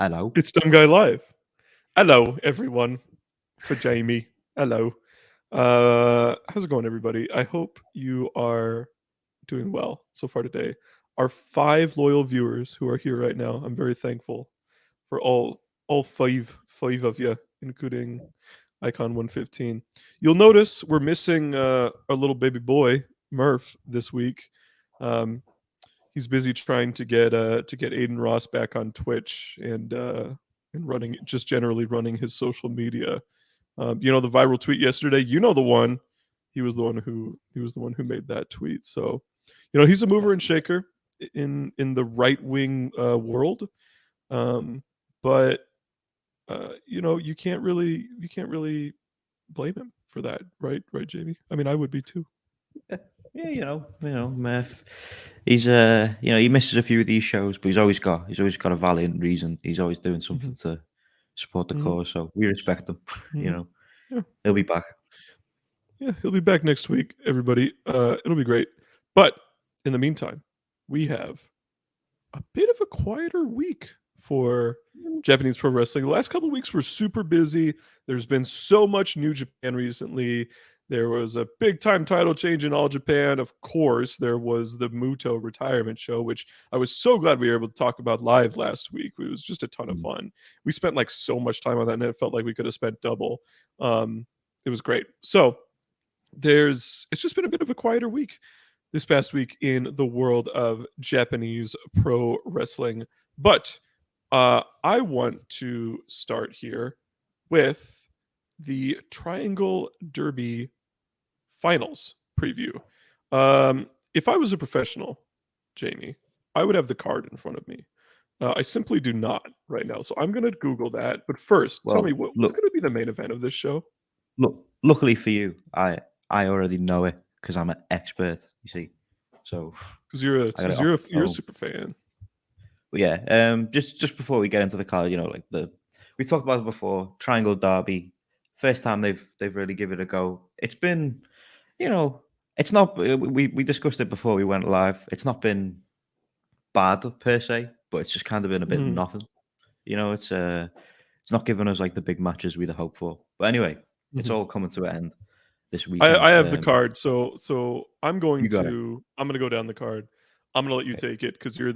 Hello. It's Dumb Guy Live. Hello, everyone. For Jamie. Hello. How's it going, everybody? I hope you are doing well so far today. Our 5 loyal viewers who are here right now, I'm very thankful for all five of you, including Icon 115. You'll notice we're missing our little baby boy Murph this week. He's busy trying to get Aiden Ross back on Twitch and running, just generally running his social media. The viral tweet yesterday. You know the one. He was the one who made that tweet. So, he's a mover and shaker in the right wing world. But you can't really blame him for that, right, Jamie? I mean, I would be too. Yeah, Murph. He's he misses a few of these shows, but he's always got a valiant reason. He's always doing something to support the cause. So we respect him. Yeah. He'll be back. Yeah, he'll be back next week, everybody. It'll be great. But in the meantime, we have a bit of a quieter week for Japanese pro wrestling. The last couple of weeks were super busy. There's been so much New Japan recently. There was a big time title change in All Japan. Of course, there was the Muto retirement show, which I was so glad we were able to talk about live last week. It was just a ton of fun. We spent like so much time on that, and it felt like we could have spent double. It was great. So it's just been a bit of a quieter week this past week in the world of Japanese pro wrestling. But I want to start here with the Triangle Derby finals preview. If I was a professional, Jamie, I would have the card in front of me. I simply do not right now. So I'm going to Google that. But first, tell me, what's going to be the main event of this show? Look, luckily for you, I already know it because I'm an expert, you see. So because you're a super fan. But yeah, just before we get into the card, we talked about it before. Triangle Derby, first time they've really given it a go. It's been, it's not. We discussed it before we went live. It's not been bad per se, but it's just kind of been a bit nothing. It's not giving us like the big matches we'd hoped for. But anyway, it's all coming to an end this week. I have the card, so I'm going to go down the card. I'm gonna let you take it because you're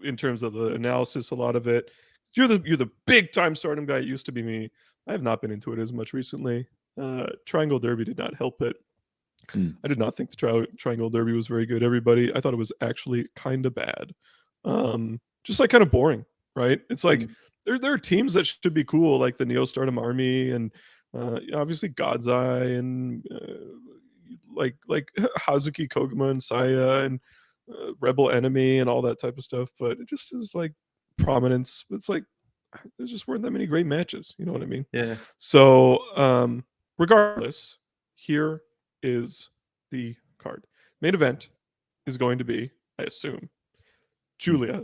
in terms of the analysis, a lot of it. You're the big time Stardom guy. It used to be me. I have not been into it as much recently. Triangle Derby did not help it. I did not think the Triangle Derby was very good. Everybody, I thought it was actually kind of bad. Just like kind of boring, right? It's like there are teams that should be cool, like the Neo Stardom Army and obviously God's Eye and like Hazuki Koguma and Saya and Rebel Enemy and all that type of stuff. But it just is like prominence. It's like there just weren't that many great matches. You know what I mean? Yeah. So regardless, here is the card. Main event is going to be, I assume, Julia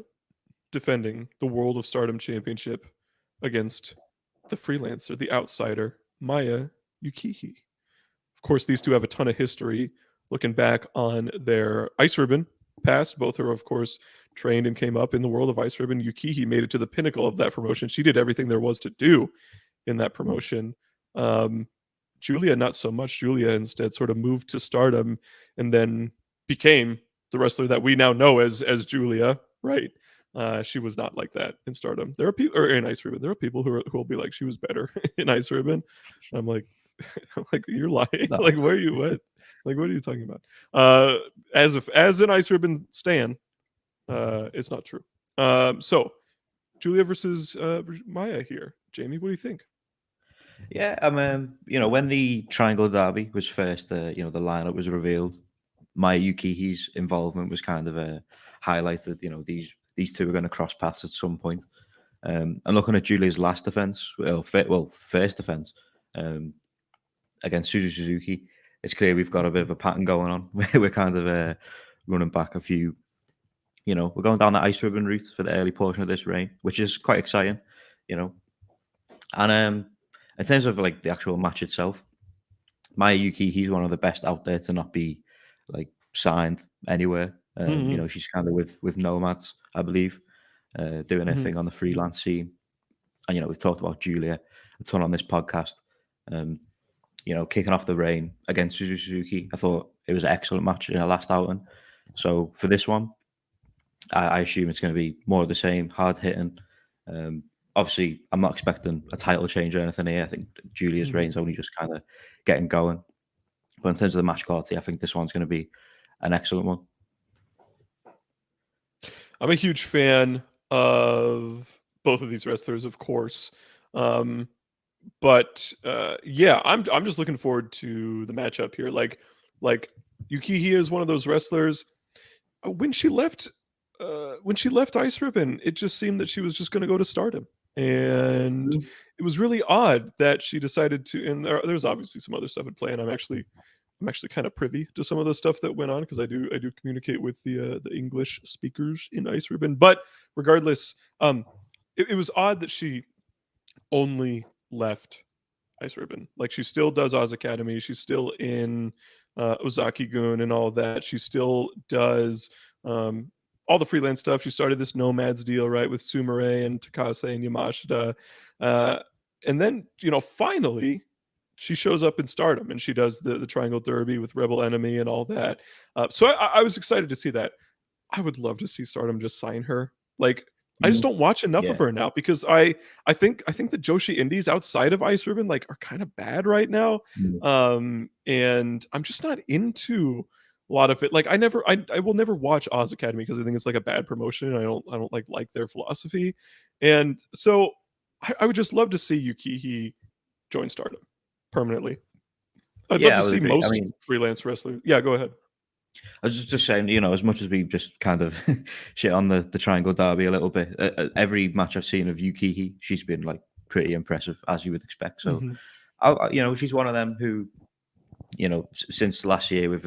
defending the World of Stardom Championship against the freelancer, the outsider, Maya Yukihi. Of course, these two have a ton of history. Looking back on their Ice Ribbon past, both are, of course, trained and came up in the world of Ice Ribbon. Yukihi made it to the pinnacle of that promotion. She did everything there was to do in that promotion. Julia, not so much. Julia instead sort of moved to Stardom and then became the wrestler that we now know as Julia, right? She was not like that in Stardom. There are people, or in Ice Ribbon, there are people who will be like, she was better in Ice Ribbon. I'm like, you're lying. No. Like, where are you? What? Like, what are you talking about? As an Ice Ribbon stan, it's not true. So, Julia versus Maya here. Jamie, what do you think? Yeah, when the Triangle Derby was first, the lineup was revealed, Maya Yukihi's involvement was kind of highlighted. These two are going to cross paths at some point. And looking at Julia's last defense, first defense against Suzuki, it's clear we've got a bit of a pattern going on. We're kind of running back a few. We're going down the Ice Ribbon route for the early portion of this reign, which is quite exciting. And in terms of like the actual match itself, Maya Yuki, he's one of the best out there to not be like signed anywhere. She's kind of with Nomads, I believe, doing her thing on the freelance scene. And we've talked about Julia a ton on this podcast. Kicking off the reign against Suzuki, I thought it was an excellent match in her last outing. So for this one, I assume it's going to be more of the same, hard hitting. Obviously, I'm not expecting a title change or anything here. I think Julia's reign's only just kind of getting going. But in terms of the match quality, I think this one's going to be an excellent one. I'm a huge fan of both of these wrestlers, of course. But yeah, I'm just looking forward to the matchup here. Like Yukihi is one of those wrestlers. When she left Ice Ribbon, it just seemed that she was just going to go to Stardom, and it was really odd that she decided to. And there's obviously some other stuff at play, and I'm actually kind of privy to some of the stuff that went on because I do communicate with the English speakers in Ice Ribbon. But regardless, it was odd that she only left Ice Ribbon. Like, she still does Oz Academy. She's still in Ozaki-gun and all that. She still does all the freelance stuff. She started this Nomads deal, right, with Sumire and Takase and Yamashita. And then, finally, she shows up in Stardom and she does the Triangle Derby with Rebel Enemy and all that. So I was excited to see that. I would love to see Stardom just sign her. Like, I just don't watch enough of her now because I think the Joshi Indies outside of Ice Ribbon are kind of bad right now. And I'm just not into a lot of it. Like, I will never watch Oz Academy because I think it's like a bad promotion. And I don't like their philosophy. And so I would just love to see Yukihi join Stardom permanently. I'd love to see most freelance wrestlers. Yeah, go ahead. I was just saying, as much as we just kind of shit on the Triangle Derby a little bit, every match I've seen of Yukihi, she's been like pretty impressive, as you would expect. So, she's one of them who, since last year with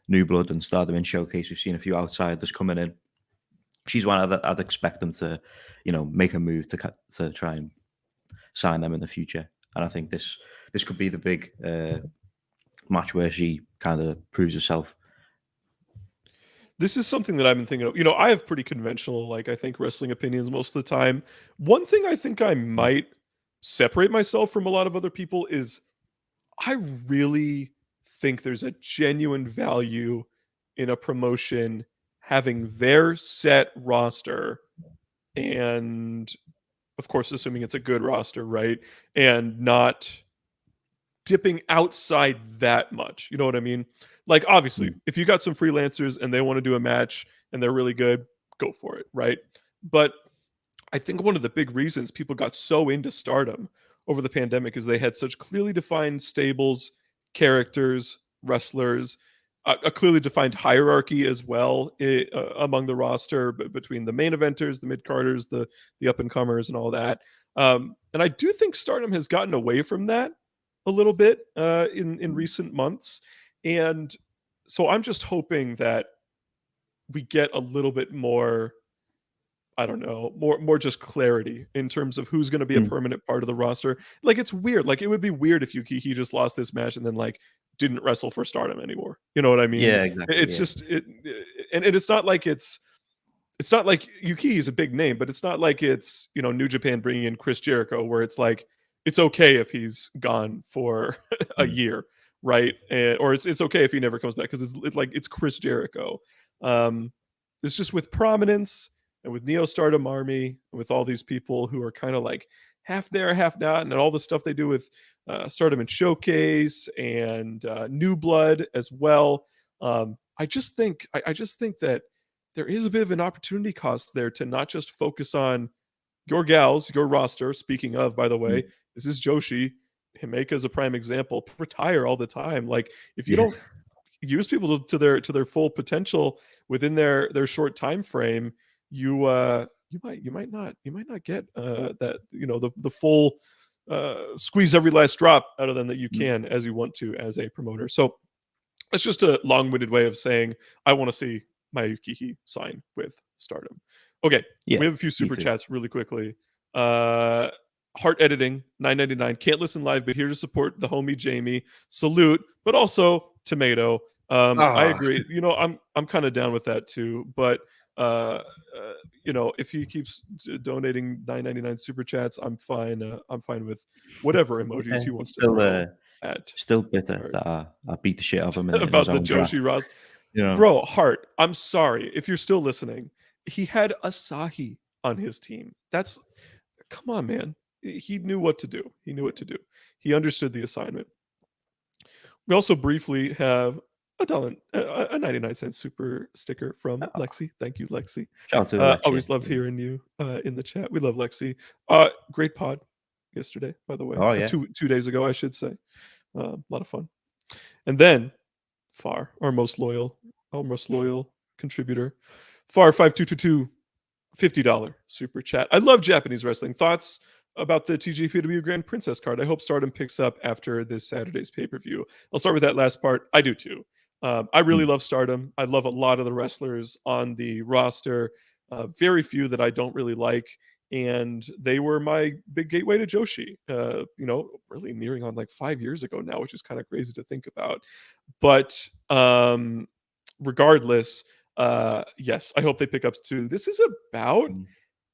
New Blood and Stardom in Showcase, we've seen a few outsiders coming in. She's one that I'd expect them to, make a move to try and sign them in the future. And I think this could be the big match where she kind of proves herself. This is something that I've been thinking of. I have pretty conventional, I think, wrestling opinions most of the time. One thing I think I might separate myself from a lot of other people is I really think there's a genuine value in a promotion having their set roster, and of course, assuming it's a good roster, right? And not dipping outside that much. You know what I mean? Like, obviously, if you got some freelancers and they want to do a match and they're really good, go for it, right? But I think one of the big reasons people got so into Stardom over the pandemic is they had such clearly defined stables, characters, wrestlers, a clearly defined hierarchy as well among the roster, between the main eventers, the mid-carders, the up-and-comers, and all that. And I do think Stardom has gotten away from that a little bit in recent months. And so I'm just hoping that we get a little bit more, I don't know, more just clarity in terms of who's going to be a permanent part of the roster. Like, it's weird. Like, it would be weird if Yukihi just lost this match and then didn't wrestle for Stardom anymore. You know what I mean? Yeah, exactly. It's just and it's not like it's not like Yukihi is a big name, but it's not like it's, New Japan bringing in Chris Jericho, where it's like, it's okay if he's gone for a year, right? Or it's okay if he never comes back because it's Chris Jericho. It's just with prominence and with Neo Stardom Army, with all these people who are kind of like half there, half not, and all the stuff they do with Stardom and Showcase and New Blood as well. I just think that there is a bit of an opportunity cost there to not just focus on your gals, your roster. Speaking of, by the way, this is Joshi. Himeka is a prime example. Retire all the time. Like, if you don't use people to their full potential within their short time frame, you might not get that the full squeeze every last drop out of them that you can as you want to as a promoter. So that's just a long-winded way of saying I want to see Maya Yukihi sign with Stardom. Okay, we have a few super chats really quickly. Heart Editing, $9.99. Can't listen live, but here to support the homie Jamie. Salute, but also tomato. I agree. I'm kind of down with that too. But if he keeps donating $9.99 super chats, I'm fine. I'm fine with whatever emojis he wants to throw at. Still bitter that I beat the shit out of him in About his the own draft. Joshi Ross. You know? Bro, Hart, I'm sorry if you're still listening. He had Asahi on his team. Come on, man. He knew what to do. He understood the assignment. We also briefly have a 99-cent super sticker from Lexi. Thank you, Lexi. Shout out to Lexi. Always love hearing you in the chat. We love Lexi. Great pod yesterday, by the way. Oh, yeah. 2 days ago, I should say. A lot of fun. And then Far, our most loyal contributor, Far5222, $50 super chat. I love Japanese wrestling. Thoughts about the TJPW Grand Princess card? I hope Stardom picks up after this Saturday's pay-per-view. I'll start with that last part. I do too. I really love Stardom. I love a lot of the wrestlers on the roster. Very few that I don't really like. And they were my big gateway to Joshi, really nearing on like 5 years ago now, which is kind of crazy to think about. But regardless, yes, I hope they pick up soon. This is about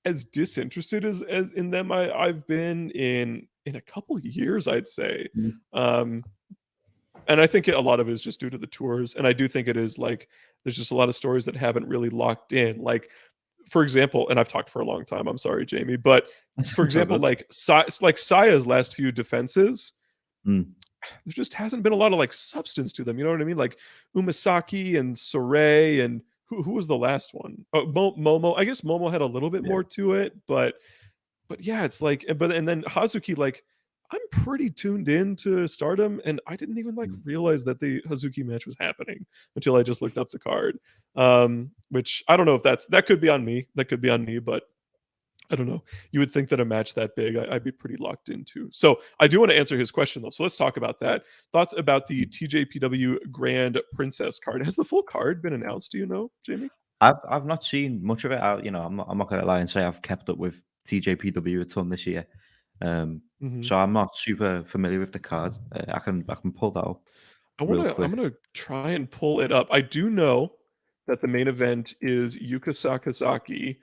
as disinterested as in them I've been in a couple of years, I'd say. And I think a lot of it is just due to the tours. And I do think it is like there's just a lot of stories that haven't really locked in. Like, for example, and I've talked for a long time, I'm sorry, Jamie, but for example, like Saya's last few defenses, there just hasn't been a lot of like substance to them. You know what I mean? Like Umasaki and Saray, and who was the last one? Oh, Momo. I guess Momo had a little bit more to it, but yeah, it's like, and then Hazuki, like, I'm pretty tuned in to Stardom, and I didn't even like realize that the Hazuki match was happening until I just looked up the card. Which I don't know if that could be on me. That could be on me, but I don't know. You would think that a match that big, I'd be pretty locked into. So I do want to answer his question though. So let's talk about that. Thoughts about the TJPW Grand Princess card? Has the full card been announced? Do you know, Jamie? I've not seen much of it. I'm not going to lie and say I've kept up with TJPW a ton this year. So I'm not super familiar with the card. I can pull that up. I'm gonna try and pull it up. I do know that the main event is Yuka Sakazaki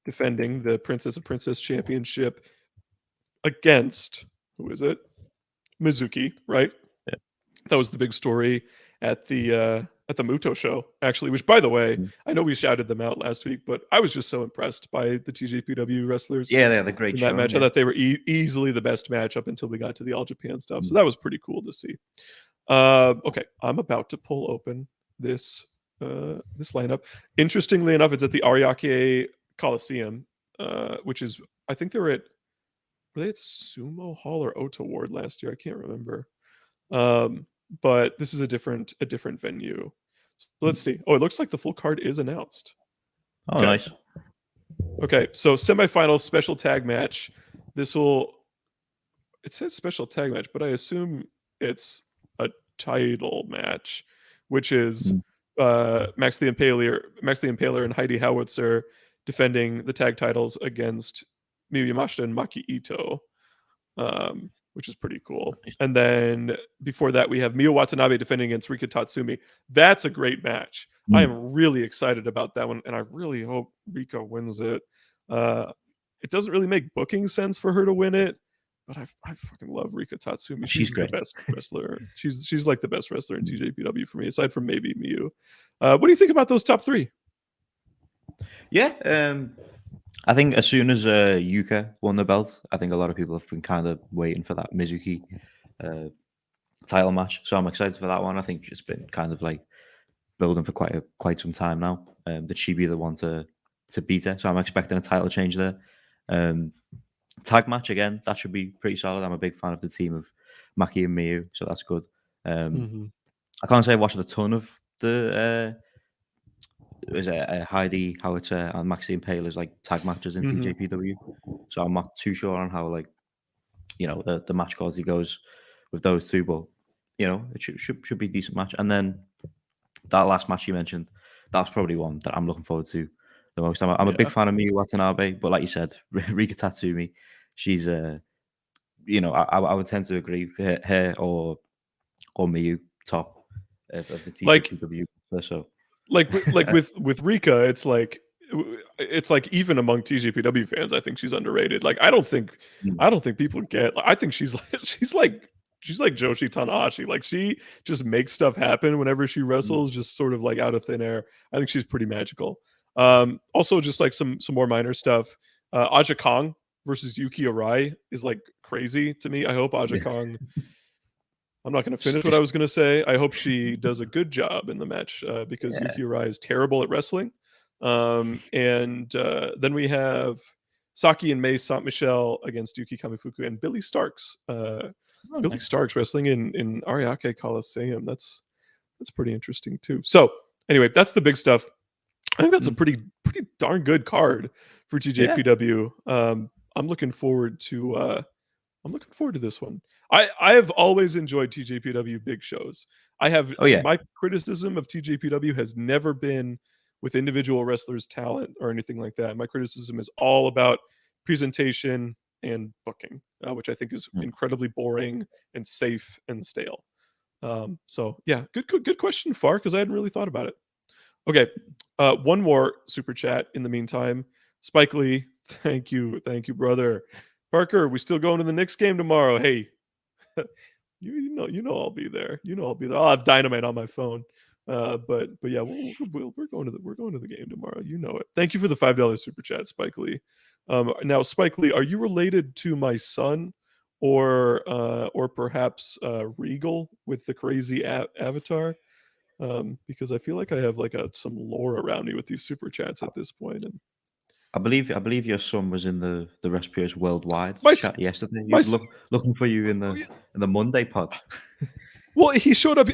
defending the Princess of Princess Championship against, who is it? Mizuki, right? Yeah. That was the big story at the Muto show, actually, which, by the way, I know we shouted them out last week, but I was just so impressed by the TJPW wrestlers. Yeah, they had a great in that match. I thought they were easily the best match up until we got to the All Japan stuff. So that was pretty cool to see. Okay, I'm about to pull open this lineup. Interestingly enough, it's at the Ariake Coliseum, which is, I think were they at Sumo Hall or Ota Ward last year? I can't remember. But this is a different venue. So let's see. Oh, it looks like the full card is announced. Oh, okay. Nice. Okay, so semifinal special tag match. It says special tag match, but I assume it's a title match, which is Max the Impaler and Heidi Howitzer defending the tag titles against Miyu Yamashita and Maki Ito, which is pretty cool. And then before that, we have Miyu Watanabe defending against Rika Tatsumi. That's a great match. I am really excited about that one, and I really hope Rika wins it. It doesn't really make booking sense for her to win it, but I fucking love Rika Tatsumi. She's the best wrestler. She's like the best wrestler in TJPW for me, aside from maybe Miyu. What do you think about those top three? Yeah, I think as soon as Yuka won the belt, I think a lot of people have been kind of waiting for that Mizuki title match. So I'm excited for that one. I think it's been kind of like building for quite some time now. That she be the one to beat her. So I'm expecting a title change there. Tag match again, that should be pretty solid. I'm a big fan of the team of Maki and Miyu, so that's good. I can't say I watched a ton of the Heidi Howitzer and Maxi Impaler's like tag matches in TJPW, so I'm not too sure on how the match quality goes with those two, but it should be a decent match. And then that last match you mentioned, that's probably one that I'm looking forward to the most. I'm a big fan of Miyu Watanabe, but like you said, Rika Tatsumi, she's I would tend to agree, her or Miyu top of the TJPW. So like with Rika, it's like it's like even among TJPW fans, I think she's underrated. Like I don't think people get. I think she's like Joshi Tanahashi. Like she just makes stuff happen whenever she wrestles, just sort of like out of thin air. I think she's pretty magical. Also, just like some more minor stuff. Aja Kong versus Yuki Arai is like crazy to me. I hope Aja Kong. I'm not going to finish what I was going to say. I hope she does a good job in the match because Yuki Arai is terrible at wrestling. And then we have Saki and May Saint Michel against Yuki Kamifuku and Billy Starks. Billy Starks wrestling in Ariake Coliseum. That's pretty interesting too. So anyway, that's the big stuff. I think that's a pretty darn good card for TJPW. I'm looking forward to this one. I have always enjoyed TJPW big shows. I have my criticism of TJPW has never been with individual wrestlers' talent or anything like that. My criticism is all about presentation and booking, which I think is incredibly boring and safe and stale. So yeah, good question, Far, because I hadn't really thought about it. Okay, one more super chat in the meantime. Spike Lee, thank you, brother. Parker, we still going to the Knicks game tomorrow? Hey, you know I'll be there. I'll have Dynamite on my phone. But yeah, we're going to the game tomorrow. You know it. Thank you for the $5 super chat, Spike Lee. Now, Spike Lee, are you related to my son, or perhaps Regal with the crazy avatar? Because I feel like I have like some lore around me with these super chats at this point. And I believe your son was in the Respirers Worldwide chat yesterday. He was looking for you in the Monday pod. Well, he showed up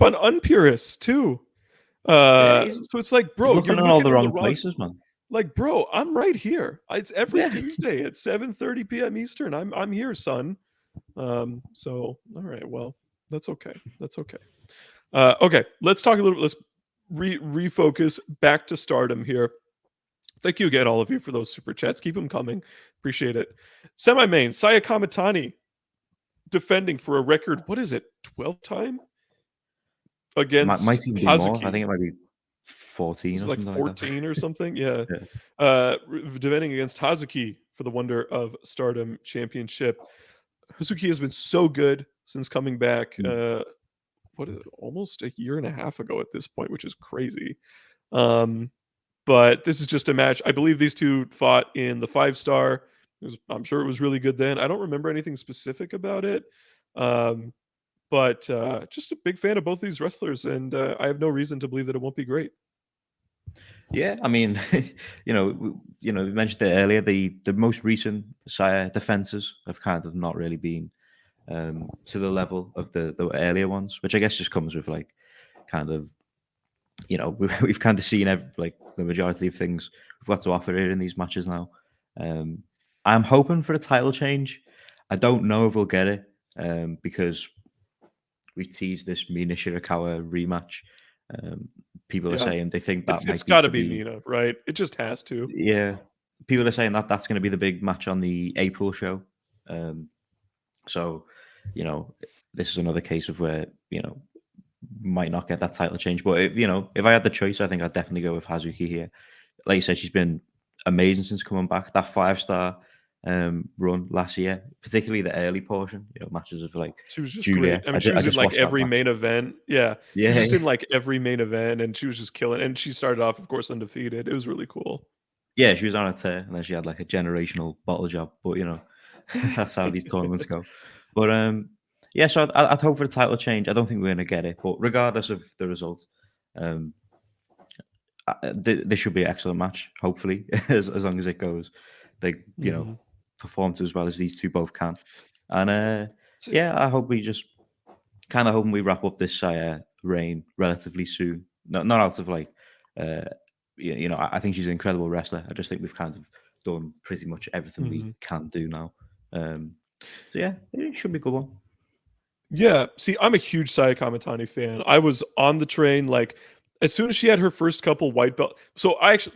on Unpurist too. So it's like, bro, you're looking in all the wrong places, man. Like, bro, I'm right here. It's every Tuesday at 7:30 p.m. Eastern. I'm here, son. So all right, well, that's okay. Okay, let's talk a little. Let's refocus back to Stardom here. Thank you again, all of you, for those super chats. Keep them coming. Appreciate it. Semi-main, Saya Kamitani defending for a record, what is it, 12th time? Against might even be more. I think it might be 14 or something. Like 14 or something, yeah. Defending against Hazuki for the Wonder of Stardom Championship. Hazuki has been so good since coming back. What is it, almost a year and a half ago at this point, which is crazy. But this is just a match. I believe these two fought in the 5-star. I'm sure it was really good then. I don't remember anything specific about it. But just a big fan of both these wrestlers, and I have no reason to believe that it won't be great. Yeah, I mean, we mentioned it earlier. The most recent Saya defenses have kind of not really been to the level of the earlier ones, which I guess just comes with like kind of, we've kind of seen like the majority of things we've got to offer here in these matches now. I'm hoping for a title change. I don't know if we'll get it because we teased this Mina Shirakawa rematch. People are saying they think it's got to be Mina, right? It just has to. Yeah, people are saying that's going to be the big match on the April show. So, this is another case of where might not get that title change. But if I had the choice, I think I'd definitely go with Hazuki here. Like you said, she's been amazing since coming back. That 5-star run last year, particularly the early portion, matches of like she was just Julia. Great. I mean, she was in like every main event. Yeah, she was just in like every main event, and she was just killing. And she started off, of course, undefeated. It was really cool. Yeah, she was on a tear, and then she had like a generational bottle job. But that's how these tournaments go. But yeah, so I'd hope for a title change. I don't think we're going to get it, but regardless of the result, this should be an excellent match. Hopefully, as long as it goes, they perform to as well as these two both can. And I hope we just kind of hoping we wrap up this reign relatively soon. Not out of like, I think she's an incredible wrestler. I just think we've kind of done pretty much everything we can do now. So yeah, it should be a good one. Yeah, see, I'm a huge Saya Kamitani fan. I was on the train like as soon as she had her first couple white belt. So I should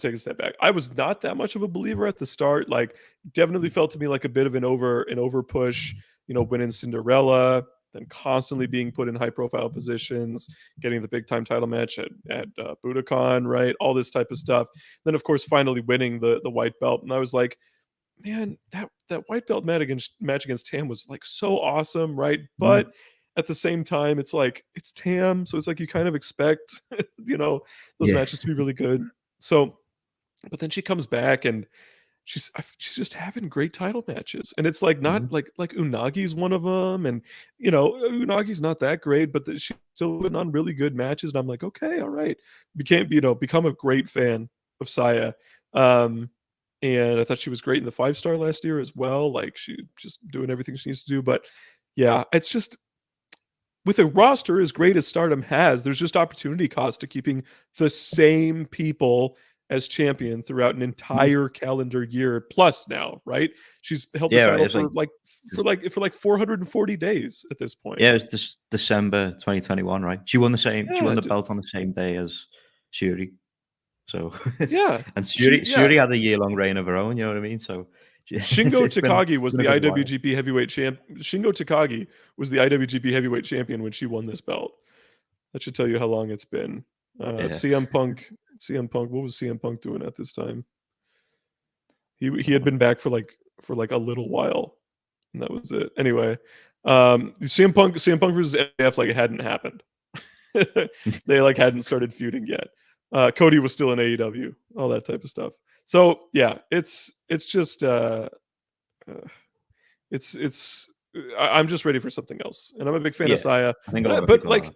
take a step back. I was not that much of a believer at the start. Like, definitely felt to me like a bit of an over push. Winning Cinderella, then constantly being put in high profile positions, getting the big time title match at Budokan, right? All this type of stuff. Then of course finally winning the white belt, and I was like, man, that white belt match against Tam was like so awesome, right? But at the same time, it's like it's Tam, so it's like you kind of expect those Yeah. matches to be really good. So, but then she comes back and she's just having great title matches, and it's like not like Unagi's one of them, and Unagi's not that great, but she's still putting on really good matches, and I'm like, okay, all right, become a great fan of Saya. And I thought she was great in the 5-star last year as well. Like she just doing everything she needs to do. But yeah, it's just with a roster as great as Stardom has, there's just opportunity cost to keeping the same people as champion throughout an entire calendar year plus now, right? She's held the Yeah, title it's for 440 days at this point. Yeah, it was December 2021, right? She won she won Yeah, the belt on the same day as Shuri. So yeah. and Shuri had a year-long reign of her own, you know what I mean? So Shingo it's been Takagi was a the good while. IWGP Heavyweight champ. Shingo Takagi was the IWGP Heavyweight Champion when she won this belt. That should tell you how long it's been. CM Punk. What was CM Punk doing at this time? He had been back for like a little while, and that was it. Anyway, CM Punk versus MJF, like it hadn't happened. They like hadn't started feuding yet. Cody was still in AEW, all that type of stuff. So yeah, it's just I'm just ready for something else, and I'm a big fan of Saya. I think a lot of But people like, are.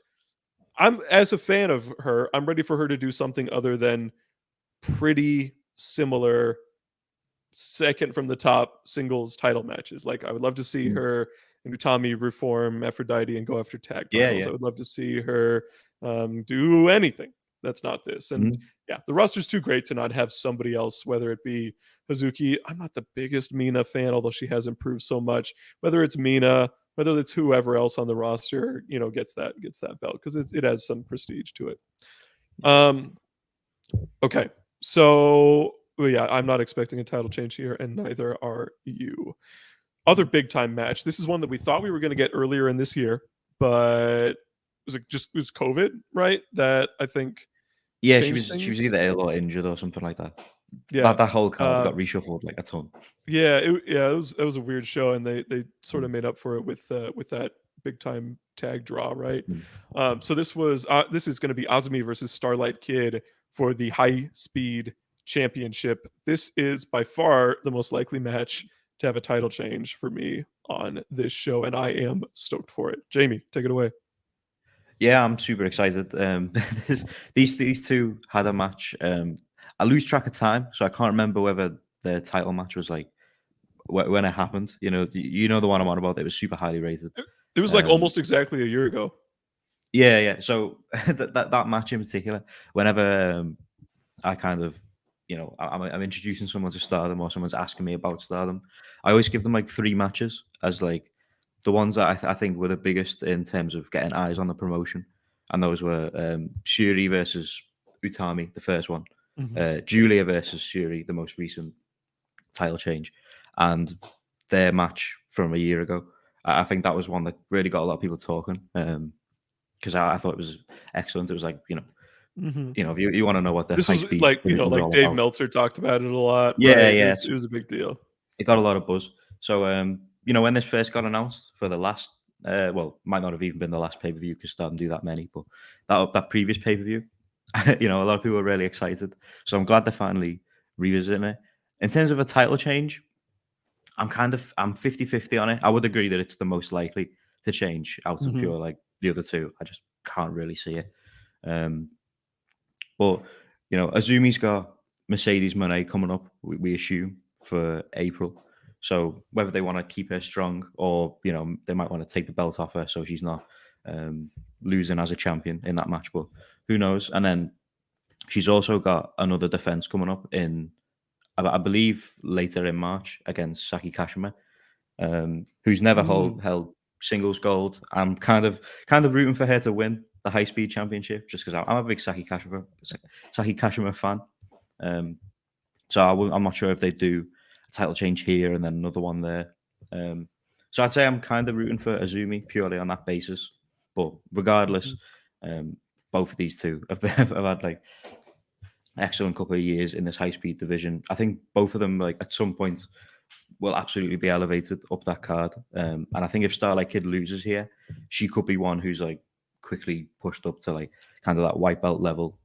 I'm as a fan of her, I'm ready for her to do something other than pretty similar second from the top singles title matches. Like I would love to see her and Utami reform Aphrodite and go after tag titles. I would love to see her do anything that's not this. And yeah, the roster's too great to not have somebody else, whether it be Hazuki. I'm not the biggest Mina fan, although she has improved so much. Whether it's Mina, whether it's whoever else on the roster, gets that belt, because it has some prestige to it. Okay, so yeah, I'm not expecting a title change here, and neither are you. Other big time match. This is one that we thought we were going to get earlier in this year, but it was COVID, right? That I think. Yeah, she was either ill or injured or something like that. Yeah, that whole card got reshuffled like a ton. Yeah, it was a weird show, and they sort of made up for it with that big time tag draw, right? So this is going to be Azumi versus Starlight Kid for the high speed championship. This is by far the most likely match to have a title change for me on this show, and I am stoked for it. Jamie, take it away. Yeah, I'm super excited. These two had a match. I lose track of time, so I can't remember whether the title match was like when it happened. You know the one I'm on about. It was super highly rated. It was like almost exactly a year ago. Yeah. So that match in particular, whenever I kind of, I'm introducing someone to Stardom or someone's asking me about Stardom, I always give them like 3 matches as like the ones that I think were the biggest in terms of getting eyes on the promotion. And those were Shuri versus Utami, the first one, Julia versus Shuri, the most recent title change, and their match from a year ago. I think that was one that really got a lot of people talking, because I thought it was excellent. It was like, if you want to know what the this high was speed like, like Dave about. Meltzer talked about it a lot. Yeah, right? yeah, It was a big deal. It got a lot of buzz. So, when this first got announced for the last, might not have even been the last pay per view because Stardom do that many, but that previous pay per view, a lot of people were really excited. So I'm glad they're finally revisiting it. In terms of a title change, I'm 50-50 on it. I would agree that it's the most likely to change out of pure like the other two. I just can't really see it. But Azumi's got Mercedes Moné coming up, we assume, for April. So whether they want to keep her strong or they might want to take the belt off her so she's not losing as a champion in that match, but who knows? And then she's also got another defense coming up in, I believe, later in March against Saki Kashima, who's never held singles gold. I'm kind of rooting for her to win the high speed championship just because I'm a big Saki Kashima fan. So I'm not sure if they do a title change here and then another one there. So I'd say I'm kind of rooting for Azumi purely on that basis. But regardless, both of these two have had like excellent couple of years in this high speed division. I think both of them, like at some point, will absolutely be elevated up that card. And I think if Starlight Kid loses here, she could be one who's like quickly pushed up to like kind of that white belt level.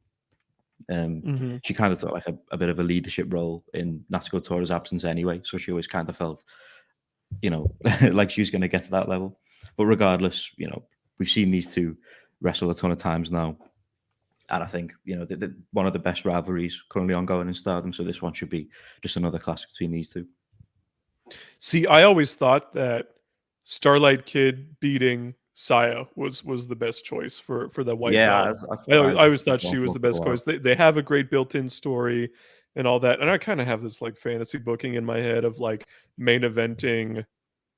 She kind of took like a bit of a leadership role in Natsuko Tora's absence anyway, so she always kind of felt, you know, like she was going to get to that level. But regardless, you know, we've seen these two wrestle a ton of times now. And I think, you know, one of the best rivalries currently ongoing in Stardom. So this one should be just another classic between these two. See, I always thought that Starlight Kid beating Saya was the best choice for the white belt. I always thought she was the best choice. They have a great built-in story and all that. And I kind of have this like fantasy booking in my head of like main eventing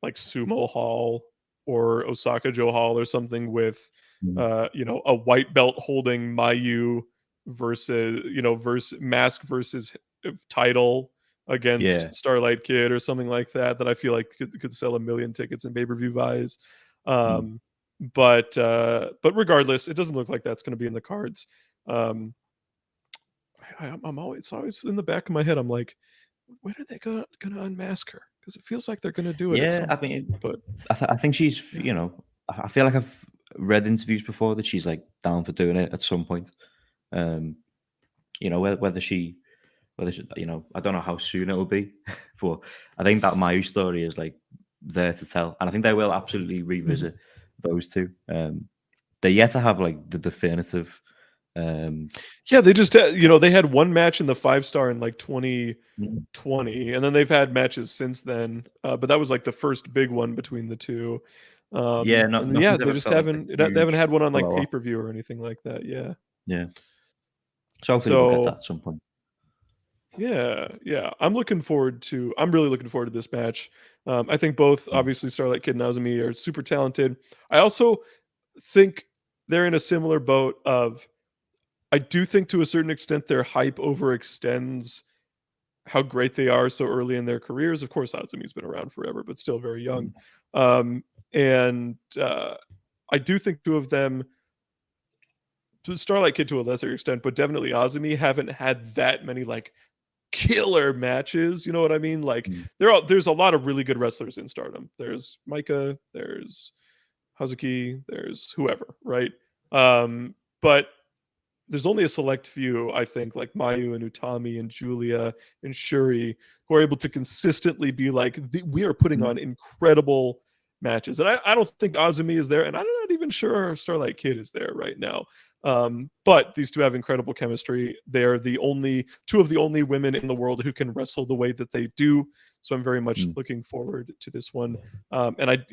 like Sumo Hall or Osaka Joe Hall or something with you know, a white belt holding Mayu versus, you know, mask versus title against Starlight Kid or something like that I feel like could sell 1 million tickets in pay-per-view buys. But regardless, it doesn't look like that's going to be in the cards. I'm always in the back of my head. I'm like, when are they gonna unmask her? Because it feels like they're gonna do it. Yeah, I mean, but I think she's, you know, I feel like I've read interviews before that she's like down for doing it at some point. You know, whether she, you know, I don't know how soon it'll be, but I think that Mayu story is like there to tell, and I think they will absolutely revisit those two. They're yet to have like the definitive. Yeah, they just you know, they had one match in the 5-star in like 2020, and then they've had matches since then. But that was like the first big one between the two. Yeah, they just haven't they haven't had one on like pay-per-view or anything like that. Yeah. So hopefully we'll get that at some point. Yeah. I'm really looking forward to this match. I think both, obviously, Starlight Kid and Azumi are super talented. I also think they're in a similar boat of, I do think to a certain extent their hype overextends how great they are so early in their careers. Of course, Azumi's been around forever, but still very young. And I do think two of them, Starlight Kid to a lesser extent, but definitely Azumi, haven't had that many like killer matches. You know what I mean? Like there's a lot of really good wrestlers in Stardom. There's Micah, there's Hazuki, there's whoever, right? But there's only a select few, I think, like Mayu and Utami and Julia and Shuri, who are able to consistently be like, we are putting on incredible matches. And I don't think Azumi is there, and I'm not even sure Starlight Kid is there right now. But these two have incredible chemistry. They're two of the only women in the world who can wrestle the way that they do. So I'm very much looking forward to this one. And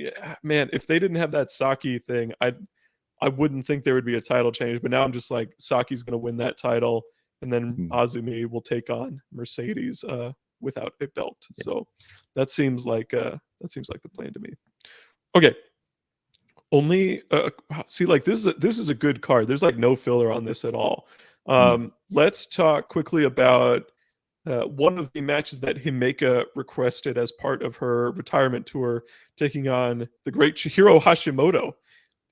man, if they didn't have that Saki thing, I wouldn't think there would be a title change. But now I'm just like, Saki's going to win that title, and then Azumi will take on Mercedes without a belt. So that seems like the plan to me. Okay. Only see, like this is a good card. There's like no filler on this at all. Let's talk quickly about one of the matches that Himeka requested as part of her retirement tour, taking on the great Chihiro Hashimoto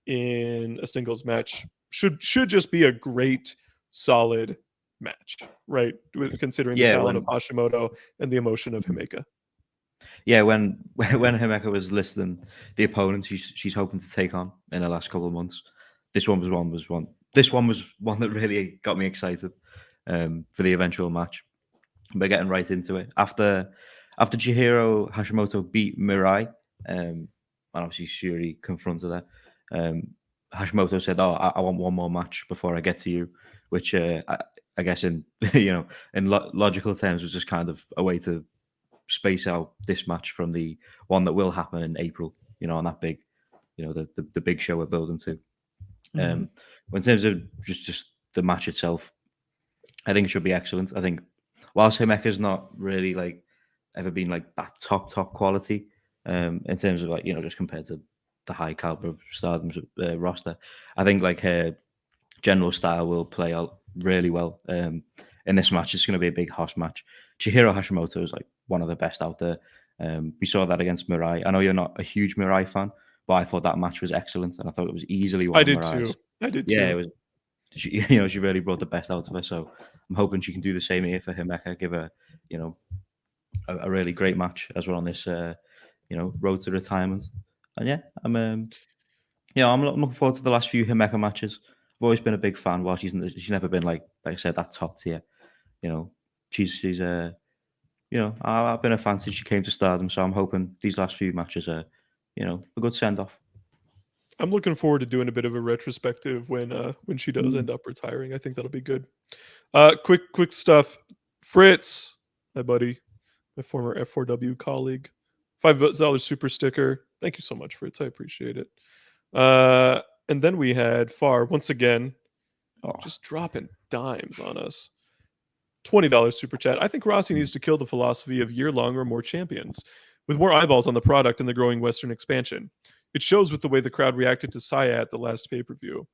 in a singles match. Should just be a great, solid match, right? Considering the talent of Hashimoto and the emotion of Himeka. Yeah, when Himeka was listing the opponents she's hoping to take on in the last couple of months, this one was one that really got me excited for the eventual match. But getting right into it, after Chihiro Hashimoto beat Mirai, and obviously Shuri confronted her, Hashimoto said, "Oh, I want one more match before I get to you," which I guess in logical terms was just kind of a way to space out this match from the one that will happen in April, on that big, the big show we're building to. In terms of just the match itself, I think it should be excellent. I think whilst Himeka's not really like ever been like that top quality in terms of like, just compared to the high caliber of Stardom's roster, I think like her general style will play out really well in this match. It's going to be a big house match. Chihiro Hashimoto is like one of the best out there. We saw that against Mirai. I know you're not a huge Mirai fan, but I thought that match was excellent, and I thought it was easily one I of did Mirai's. too. I did Yeah, it too. was. She, she really brought the best out of her. So I'm hoping she can do the same here for Himeka. Give her, a really great match as we're on this, road to retirement. And yeah, I'm looking forward to the last few Himeka matches. I've always been a big fan. While she's never been like I said, that top tier. She's I've been a fan since she came to Stardom, so I'm hoping these last few matches are, a good send off. I'm looking forward to doing a bit of a retrospective when she does Mm. end up retiring. I think that'll be good. Quick stuff. Fritz, my buddy, my former F4W colleague, $5 super sticker. Thank you so much, Fritz. I appreciate it. And then we had Far once again, just dropping dimes on us. $20 super chat. I think Rossi needs to kill the philosophy of year-long or more champions, with more eyeballs on the product in the growing Western expansion. It shows with the way the crowd reacted to Saya at the last pay-per-view.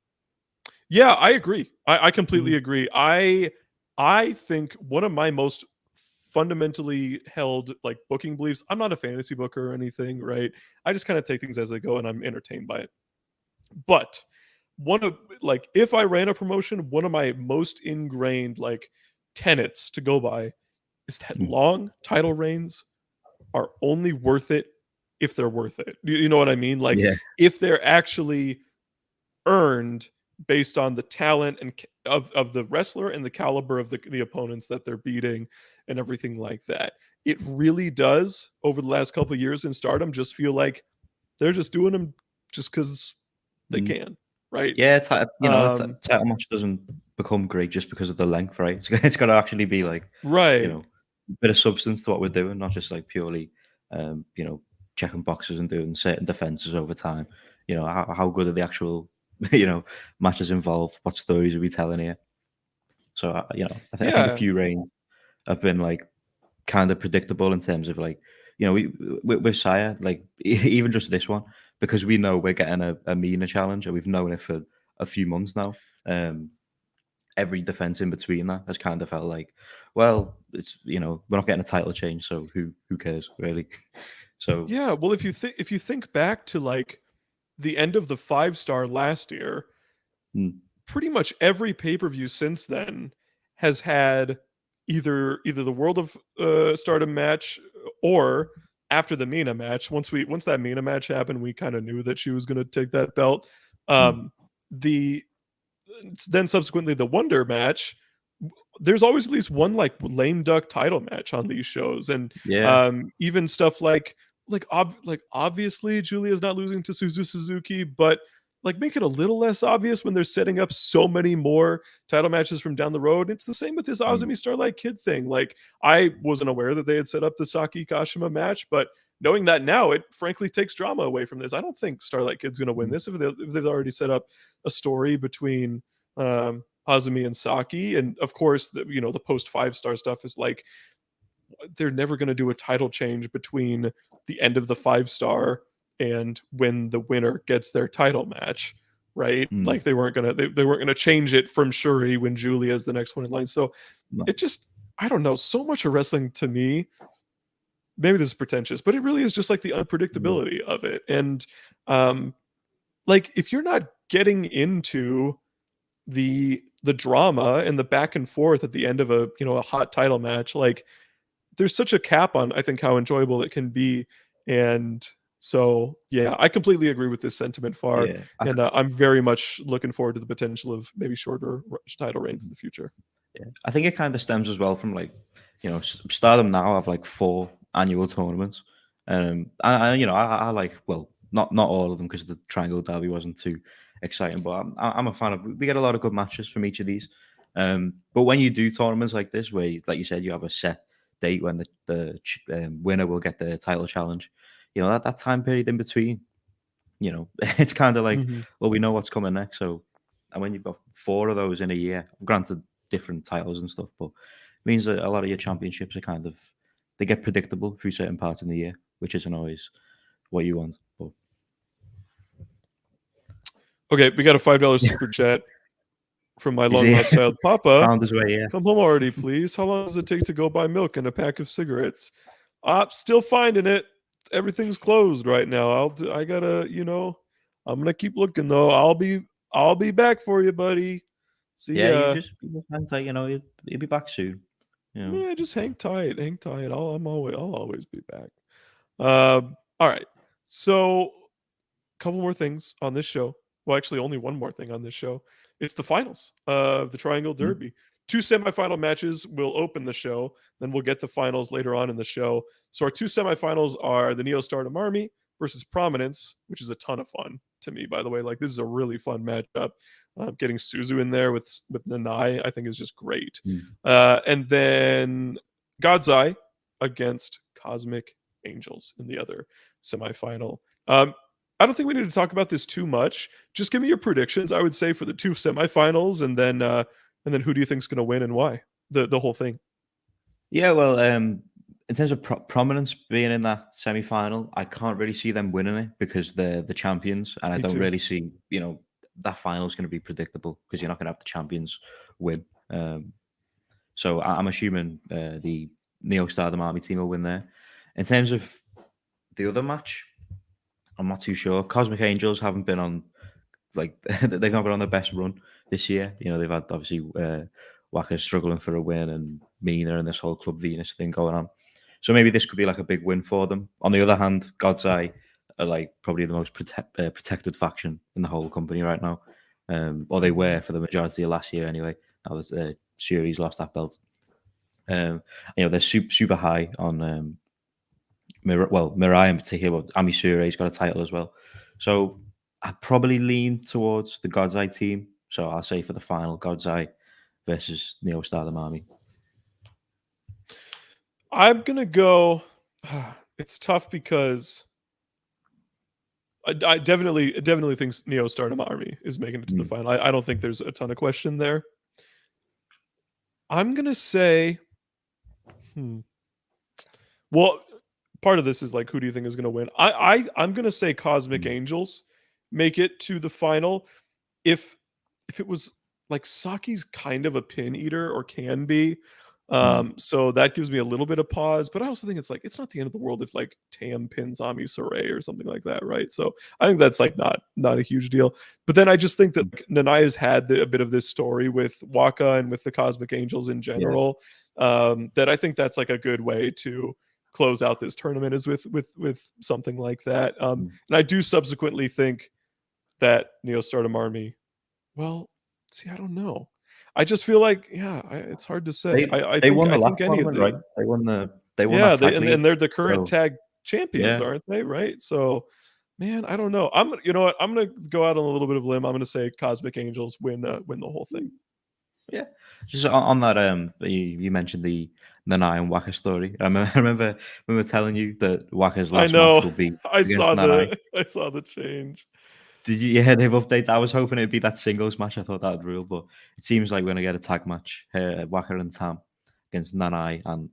Yeah, I agree. I completely agree. I think one of my most fundamentally held like booking beliefs. I'm not a fantasy booker or anything, right? I just kind of take things as they go and I'm entertained by it. But one of like if I ran a promotion, one of my most ingrained like tenets to go by is that long title reigns are only worth it if they're worth it. You know what I mean? Like if they're actually earned based on the talent and of the wrestler and the caliber of the opponents that they're beating and everything like that. It really does over the last couple of years in Stardom just feel like they're just doing them just because they can, right? Yeah, title match doesn't become great just because of the length, right? It's got to actually be like, right, a bit of substance to what we're doing, not just like purely, checking boxes and doing certain defenses over time. How good are the actual, matches involved? What stories are we telling here? So, I think a few reigns have been like kind of predictable in terms of like, with Saya, like even just this one, because we know we're getting a Mina challenge and we've known it for a few months now. Every defense in between that has kind of felt like, well, it's we're not getting a title change, so who cares really? So yeah. Well, if you think back to like the end of the 5-star last year, pretty much every pay-per-view since then has had either the World of Stardom match or after the Mina match. Once that Mina match happened, we kind of knew that she was going to take that belt. Then subsequently the Wonder match. There's always at least one like lame duck title match on these shows, and even stuff like obviously Julia's not losing to Suzuki, but like make it a little less obvious when they're setting up so many more title matches from down the road. It's the same with this Azumi Starlight Kid thing. Like I wasn't aware that they had set up the Saki Kashima match, but knowing that now, it frankly takes drama away from this. I don't think Starlight Kid's going to win this if they've already set up a story between Azumi and Saki, and of course the post 5-star stuff is like they're never going to do a title change between the end of the 5-star and when the winner gets their title match, right? Like they weren't gonna change it from Shuri when Julia is the next one in line. So it just, I don't know, so much of wrestling to me, maybe this is pretentious, but it really is just like the unpredictability of it. And like if you're not getting into the drama and the back and forth at the end of a hot title match, like there's such a cap on I think how enjoyable it can be. And so yeah, I completely agree with this sentiment, Far. And I'm very much looking forward to the potential of maybe shorter title reigns in the future. I think it kind of stems as well from like, Stardom now have like 4 annual tournaments. I like, well, not all of them because the Triangle Derby wasn't too exciting, but I'm a fan of. We get a lot of good matches from each of these. But when you do tournaments like this, where like you said, you have a set date when the winner will get the title challenge. That time period in between, it's kind of like, well, we know what's coming next. So, and when you've got 4 of those in a year, granted different titles and stuff, but it means that a lot of your championships are kind of, they get predictable through certain parts in the year, which isn't always what you want. But okay, we got a $5 super chat from my long lost child, Papa. Found his way, come home already, please. How long does it take to go buy milk and a pack of cigarettes? I'm still finding it. Everything's closed right now. I gotta, I'm gonna keep looking though. I'll be back for you, buddy. See Yeah, ya. you just hang tight. You'll be back soon. Yeah, just hang tight. Hang tight. I'll always be back. All right. So couple more things on this show. Well, actually, only one more thing on this show. It's the finals of the Triangle Mhm. Derby. Two semifinal matches will open the show. Then we'll get the finals later on in the show. So our two semifinals are the Neo Stardom Army versus Prominence, which is a ton of fun to me, by the way. Like, this is a really fun matchup. Getting Suzu in there with Nanai, I think, is just great. Mm. And then God's Eye against Cosmic Angels in the other semifinal. I don't think we need to talk about this too much. Just give me your predictions, I would say, for the two semifinals, and then who do you think is going to win and why? The whole thing. Yeah, well, in terms of Prominence being in that semi-final, I can't really see them winning it because they're the champions, and I Me don't too. really see that final is going to be predictable because you're not going to have the champions win. So I'm assuming the Neo Stardom Army team will win there. In terms of the other match, I'm not too sure. Cosmic Angels haven't been on they've not been on their best run this year. They've had obviously Waka struggling for a win and Mina and this whole Club Venus thing going on. So maybe this could be like a big win for them. On the other hand, God's Eye are like probably the most protected faction in the whole company right now. Or they were for the majority of last year anyway. Now that Shuri's lost that belt. They're super high on Mirai in particular, but Ami Sure's got a title as well. So I'd probably lean towards the God's Eye team. So I'll say for the final, God's Eye versus Neo Stardom Army. I'm gonna go. It's tough because I definitely think Neo Stardom Army is making it to the final. I don't think there's a ton of question there. I'm gonna say, well, part of this is like, who do you think is gonna win? I'm gonna say Cosmic Angels make it to the final. If it was like, Saki's kind of a pin eater, or can be. So that gives me a little bit of pause, but I also think it's not the end of the world if like Tam pins Ami Sourei or something like that, right? So I think that's like not a huge deal. But then I just think that like, Nanaya's had a bit of this story with Waka and with the Cosmic Angels in general. That I think that's like a good way to close out this tournament, is with something like that. And I do subsequently think that Neo Stardom Army, well, see, I don't know. I just feel like, it's hard to say. I They won the last think any of tournament, right? the They won that tag league. and they're the current So, tag champions, yeah. aren't they? Right. So, man, I don't know. You know what? I'm gonna go out on a little bit of a limb. I'm gonna say Cosmic Angels win the whole thing. Yeah, just on that, you mentioned the Nanai and Waka story. I remember telling you that Waka's I last match know. will be I against saw Nanai. the change. Did you? Yeah, they've updated. I was hoping it'd be that singles match. I thought that would rule, but it seems like we're gonna get a tag match. Waka and Tam against Nanai, and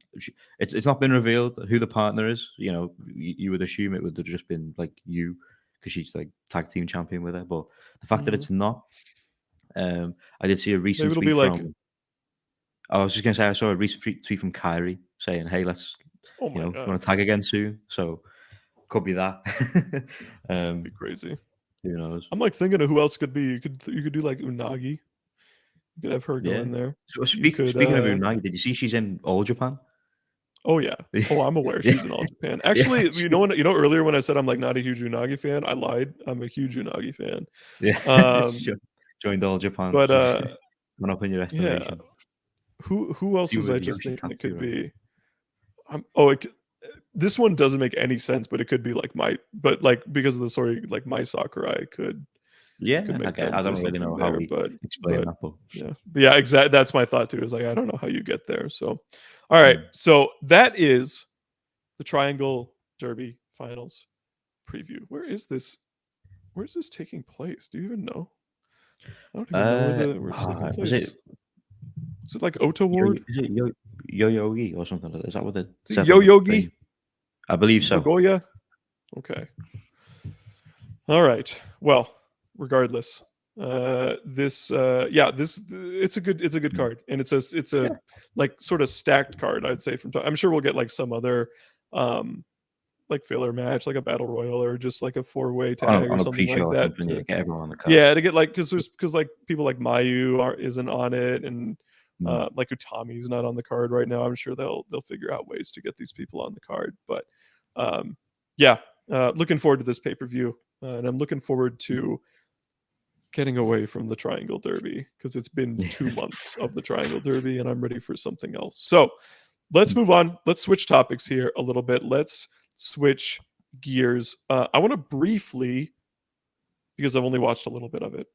it's not been revealed who the partner is. You would assume it would have just been like you, because she's like tag team champion with her. But the fact that it's not, I did see a recent Maybe it'll tweet be like, from. I was just gonna say I saw a recent tweet from Kyrie saying, "Hey, let's oh my you god, want to tag again soon." So could be that. that'd be crazy. Who knows? I'm like thinking of who else could be. You could do like Unagi. You could have her go Yeah. in there. So You could, speaking of Unagi, did you see she's in All Japan? Oh yeah. Oh, I'm aware Yeah. she's in All Japan. Yeah, Actually, earlier when I said I'm like not a huge Unagi fan, I lied. I'm a huge Unagi fan. Yeah. Joined All Japan. But Gone up in your yeah. estimation. Who else See was what I the just Yoshi thinking it Katsu, could right? be? This one doesn't make any sense, but it could be like because of the story, like my Sakurai could Yeah, make okay. sense I or don't really something know how there, we but explain that, but yeah, exactly. That's my thought too. Is like, I don't know how you get there. So, all right. So that is the Triangle Derby Finals preview. Where is this taking place? Do you even know? I don't even know where it's taking was place. Is it like Ota Ward? is it Yoyogi or something like that? Is that what the Yoyogi? I believe so. Nagoya? Okay. All right. Well, regardless, it's a good card, and it's a like sort of stacked card. I'd say I'm sure we'll get like some other like filler match, like a battle royal or just like a 4-way tag on or a something pre-show like or that. something, yeah, get everyone on the card. Yeah, to get like because like people like Mayu isn't on it, and like Utami's not on the card right now. I'm sure they'll figure out ways to get these people on the card. But yeah, looking forward to this pay-per-view, and I'm looking forward to getting away from the Triangle Derby because it's been 2 months of the Triangle Derby, and I'm ready for something else. So let's move on. Let's switch topics here a little bit. Let's switch gears. I want to briefly, because I've only watched a little bit of it,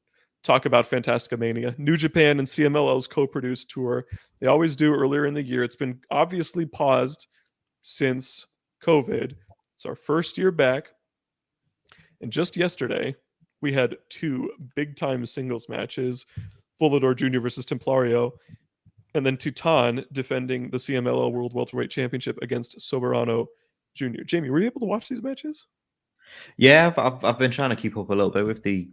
talk about Fantastica Mania. New Japan and CMLL's co-produced tour. They always do earlier in the year. It's been obviously paused since COVID. It's our first year back. And just yesterday, we had 2 big-time singles matches, Volador Jr. versus Templario, and then Titan defending the CMLL World Welterweight Championship against Soberano Jr. Jamie, were you able to watch these matches? Yeah, I've been trying to keep up a little bit with the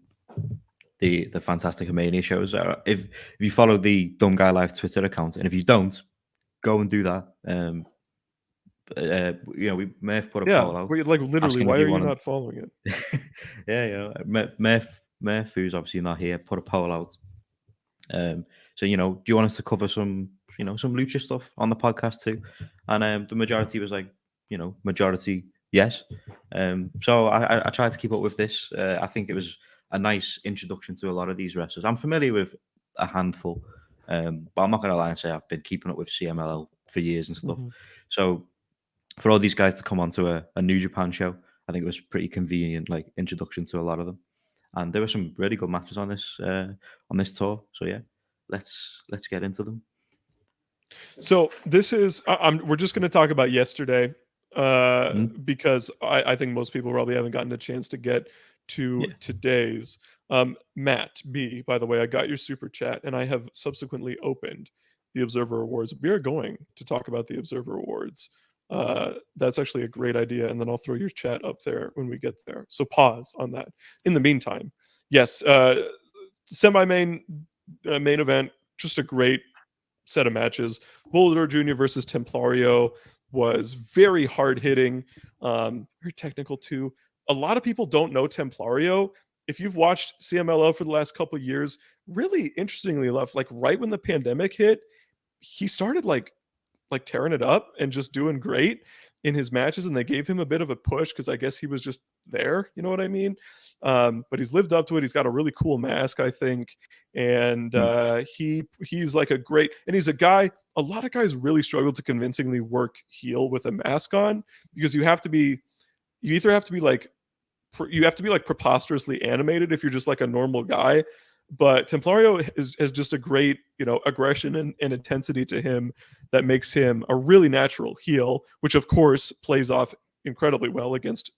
Fantastica Mania shows. If you follow the Dumb Guy Live Twitter account, and if you don't, go and do that. We may have put a poll out. Like literally, why are you not following it? Yeah, Murph, who's obviously not here, put a poll out. So do you want us to cover some lucha stuff on the podcast too? And the majority was like, majority yes. So I tried to keep up with this. I think it was a nice introduction to a lot of these wrestlers. I'm familiar with a handful, but I'm not gonna lie and say I've been keeping up with CMLL for years and stuff. So for all these guys to come onto a New Japan show, I think it was pretty convenient, like introduction to a lot of them. And there were some really good matches on this tour. So yeah, let's get into them. So this is we're just going to talk about yesterday because I think most people probably haven't gotten a chance to get to today's. Matt B, by the way, I got your super chat and I have subsequently opened the Observer Awards. We are going to talk about the Observer Awards. That's actually a great idea, and then I'll throw your chat up there when we get there. So pause on that. In the meantime, yes, semi-main main event, just a great set of matches. Volador Jr. versus Templario was very hard-hitting, very technical too. A lot of people don't know Templario. If you've watched CMLL for the last couple of years, really interestingly enough, like right when the pandemic hit, he started like tearing it up and just doing great in his matches, and they gave him a bit of a push because I guess he was just there, you know what I mean? But he's lived up to it. He's got a really cool mask, I think, and he's like a great, and he's a guy, a lot of guys really struggle to convincingly work heel with a mask on, because you either have to be like preposterously animated if you're just like a normal guy. But Templario is just a great, aggression and intensity to him that makes him a really natural heel, which of course plays off incredibly well against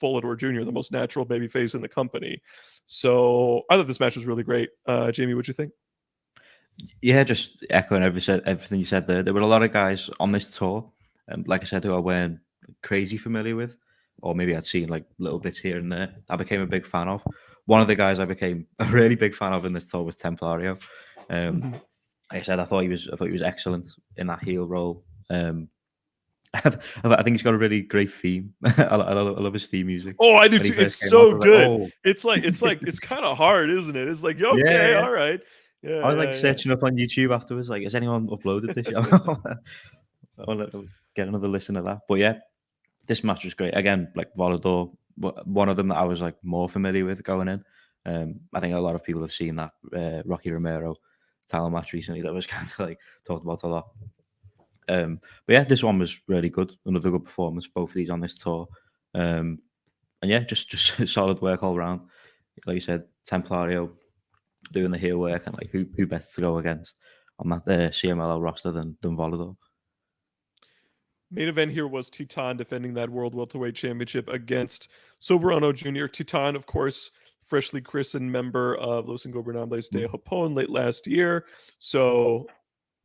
Volador Jr., the most natural babyface in the company. So I thought this match was really great. Jamie, what'd you think? Yeah, just echoing everything you said there. There were a lot of guys on this tour, like I said, who I weren't crazy familiar with, or maybe I'd seen like little bits here and there. I became a big fan of. One of the guys I became a really big fan of in this tour was Templario. Like I said, I thought he was excellent in that heel role. I think he's got a really great theme. I love his theme music. Oh, I do too. It's so good. It's kind of hard, isn't it? It's like, okay, all right. Yeah, I was like searching up on YouTube afterwards, like, has anyone uploaded this? I want to get another listen to that. But yeah, this match was great. Again, like Volador, one of them that I was like more familiar with going in. I think a lot of people have seen that Rocky Romero title match recently that was kind of like talked about a lot. But yeah, this one was really good. Another good performance, both of these on this tour. And yeah, just solid work all around. Like you said, Templario doing the heel work, and like who better to go against on that CMLL roster than Volador. Main event here was Titan defending that World Welterweight Championship against Soberano Jr. Titan, of course, freshly christened member of Los Ingobernables de Japón late last year. So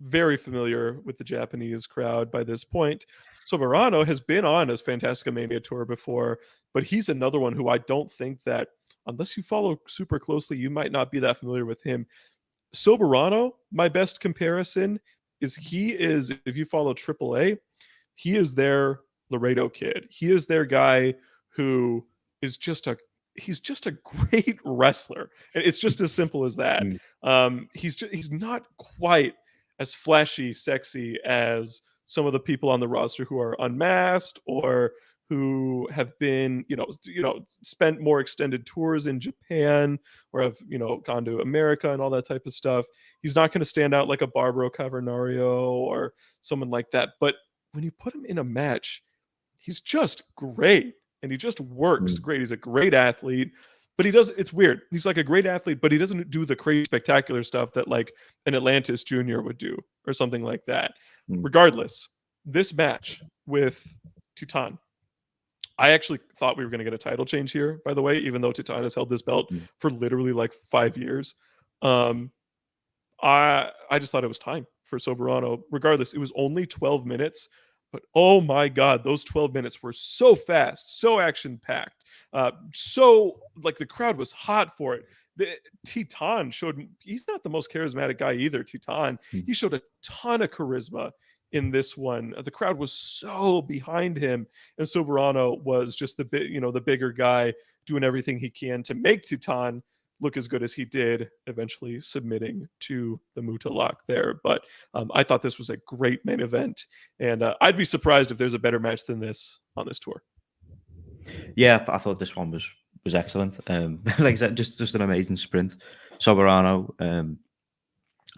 very familiar with the Japanese crowd by this point. Soberano has been on his Fantastica Mania tour before, but he's another one who I don't think that, unless you follow super closely, you might not be that familiar with him. Soberano, my best comparison is, if you follow AAA, he is their Laredo Kid. He is their guy who is just a great wrestler. And it's just as simple as that. He's not quite as flashy, sexy as some of the people on the roster who are unmasked or who have been, spent more extended tours in Japan or have, gone to America and all that type of stuff. He's not going to stand out like a Barbaro Cavernario or someone like that. But when you put him in a match, he's just great. And he just works great. He's a great athlete. But it's weird. He's like a great athlete, but he doesn't do the crazy spectacular stuff that like an Atlantis Jr. would do or something like that. Regardless, this match with Titan, I actually thought we were going to get a title change here, by the way, even though Titan has held this belt for literally like 5 years. I just thought it was time for Soberano. Regardless, it was only 12 minutes. But oh my God, those 12 minutes were so fast, so action-packed, so like the crowd was hot for it. Titan showed, he's not the most charismatic guy either, Titan. He showed a ton of charisma in this one. The crowd was so behind him, and Soberano was just the bigger guy doing everything he can to make Titan look as good as he did, eventually submitting to the Mutalak there. But I thought this was a great main event, and I'd be surprised if there's a better match than this on this tour. Yeah, I thought this one was excellent. Like I said, just an amazing sprint. Soberano,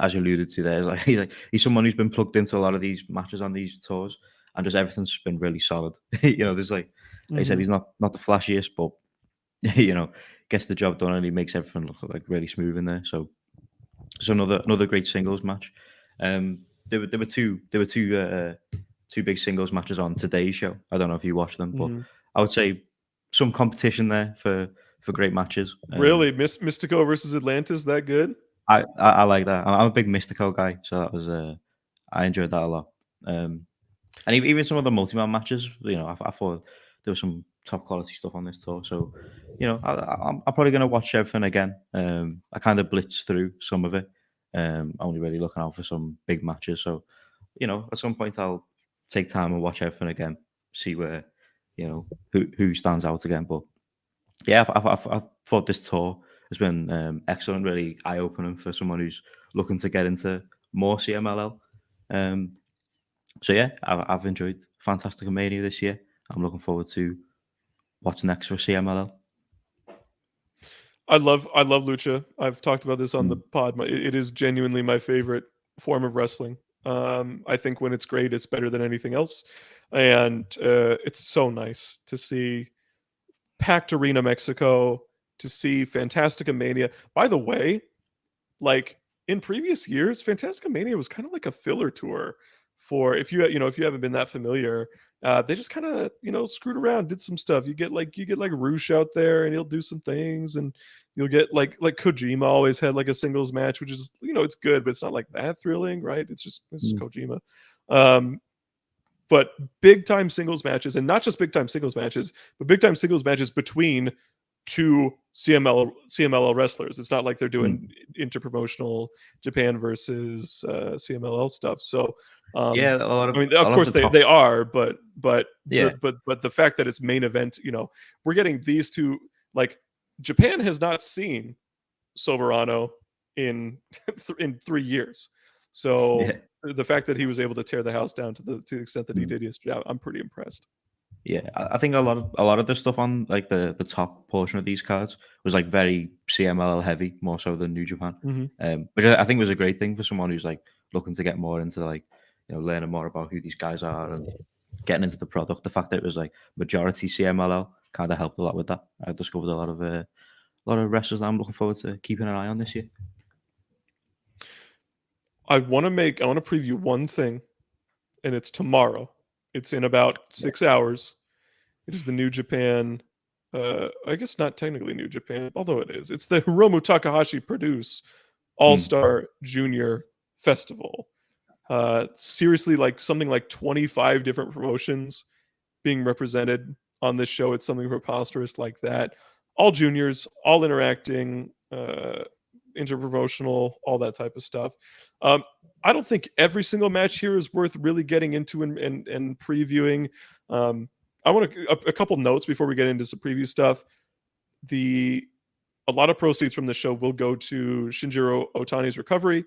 as you alluded to there, he's someone who's been plugged into a lot of these matches on these tours, and just everything's been really solid. There's like I said, he's not the flashiest, but gets the job done, and he makes everything look like really smooth in there. So another great singles match. There were two big singles matches on today's show. I don't know if you watched them, but I would say some competition there for great matches. Really, Mystico versus Atlantis, that good? I like that. I'm a big Mystico guy, so that was I enjoyed that a lot. And even some of the multi-man matches, I thought there was some top quality stuff on this tour. So, I'm probably going to watch everything again. I kind of blitzed through some of it, only really looking out for some big matches. So, at some point I'll take time and watch everything again, see where, who stands out again. But yeah, I thought this tour has been excellent, really eye-opening for someone who's looking to get into more CMLL. So yeah, I've enjoyed Fantastica Mania this year. I'm looking forward to what's next for CMLL. I love Lucha. I've talked about this on the pod. It is genuinely my favorite form of wrestling. I think when it's great, it's better than anything else. And it's so nice to see packed arena Mexico, to see Fantastica Mania. By the way, like in previous years, Fantastica Mania was kind of like a filler tour for if you haven't been that familiar. They just kind of screwed around, did some stuff. You get like Roosh out there, and he'll do some things, and you'll get like Kojima always had like a singles match, which is it's good, but it's not like that thrilling, right? It's just Kojima. But big time singles matches, and not just big time singles matches, but big time singles matches between two CMLL wrestlers. It's not like they're doing interpromotional Japan versus CMLL stuff. So yeah, a lot of, I mean, of course they are, but yeah, but the fact that it's main event, we're getting these two. Like Japan has not seen Soberano in 3 years, so yeah. The fact that he was able to tear the house down to the extent that he did yesterday, I'm pretty impressed. Yeah, I think a lot of the stuff on like the top portion of these cards was like very CMLL heavy, more so than New Japan, which I think was a great thing for someone who's like looking to get more into like learning more about who these guys are and getting into the product. The fact that it was like majority CMLL kind of helped a lot with that. I discovered a lot of wrestlers that I'm looking forward to keeping an eye on this year. I want to preview one thing, and it's tomorrow. It's in about 6 hours. It is the New Japan, I guess not technically New Japan, although it is. It's the Hiromu Takahashi produce All-Star Junior Festival. Seriously, like something like 25 different promotions being represented on this show. It's something preposterous like that. All juniors, all interacting. interpromotional, all that type of stuff. I don't think every single match here is worth really getting into and previewing. I want a couple notes before we get into some preview stuff. A lot of proceeds from the show will go to Shinjiro Otani's recovery.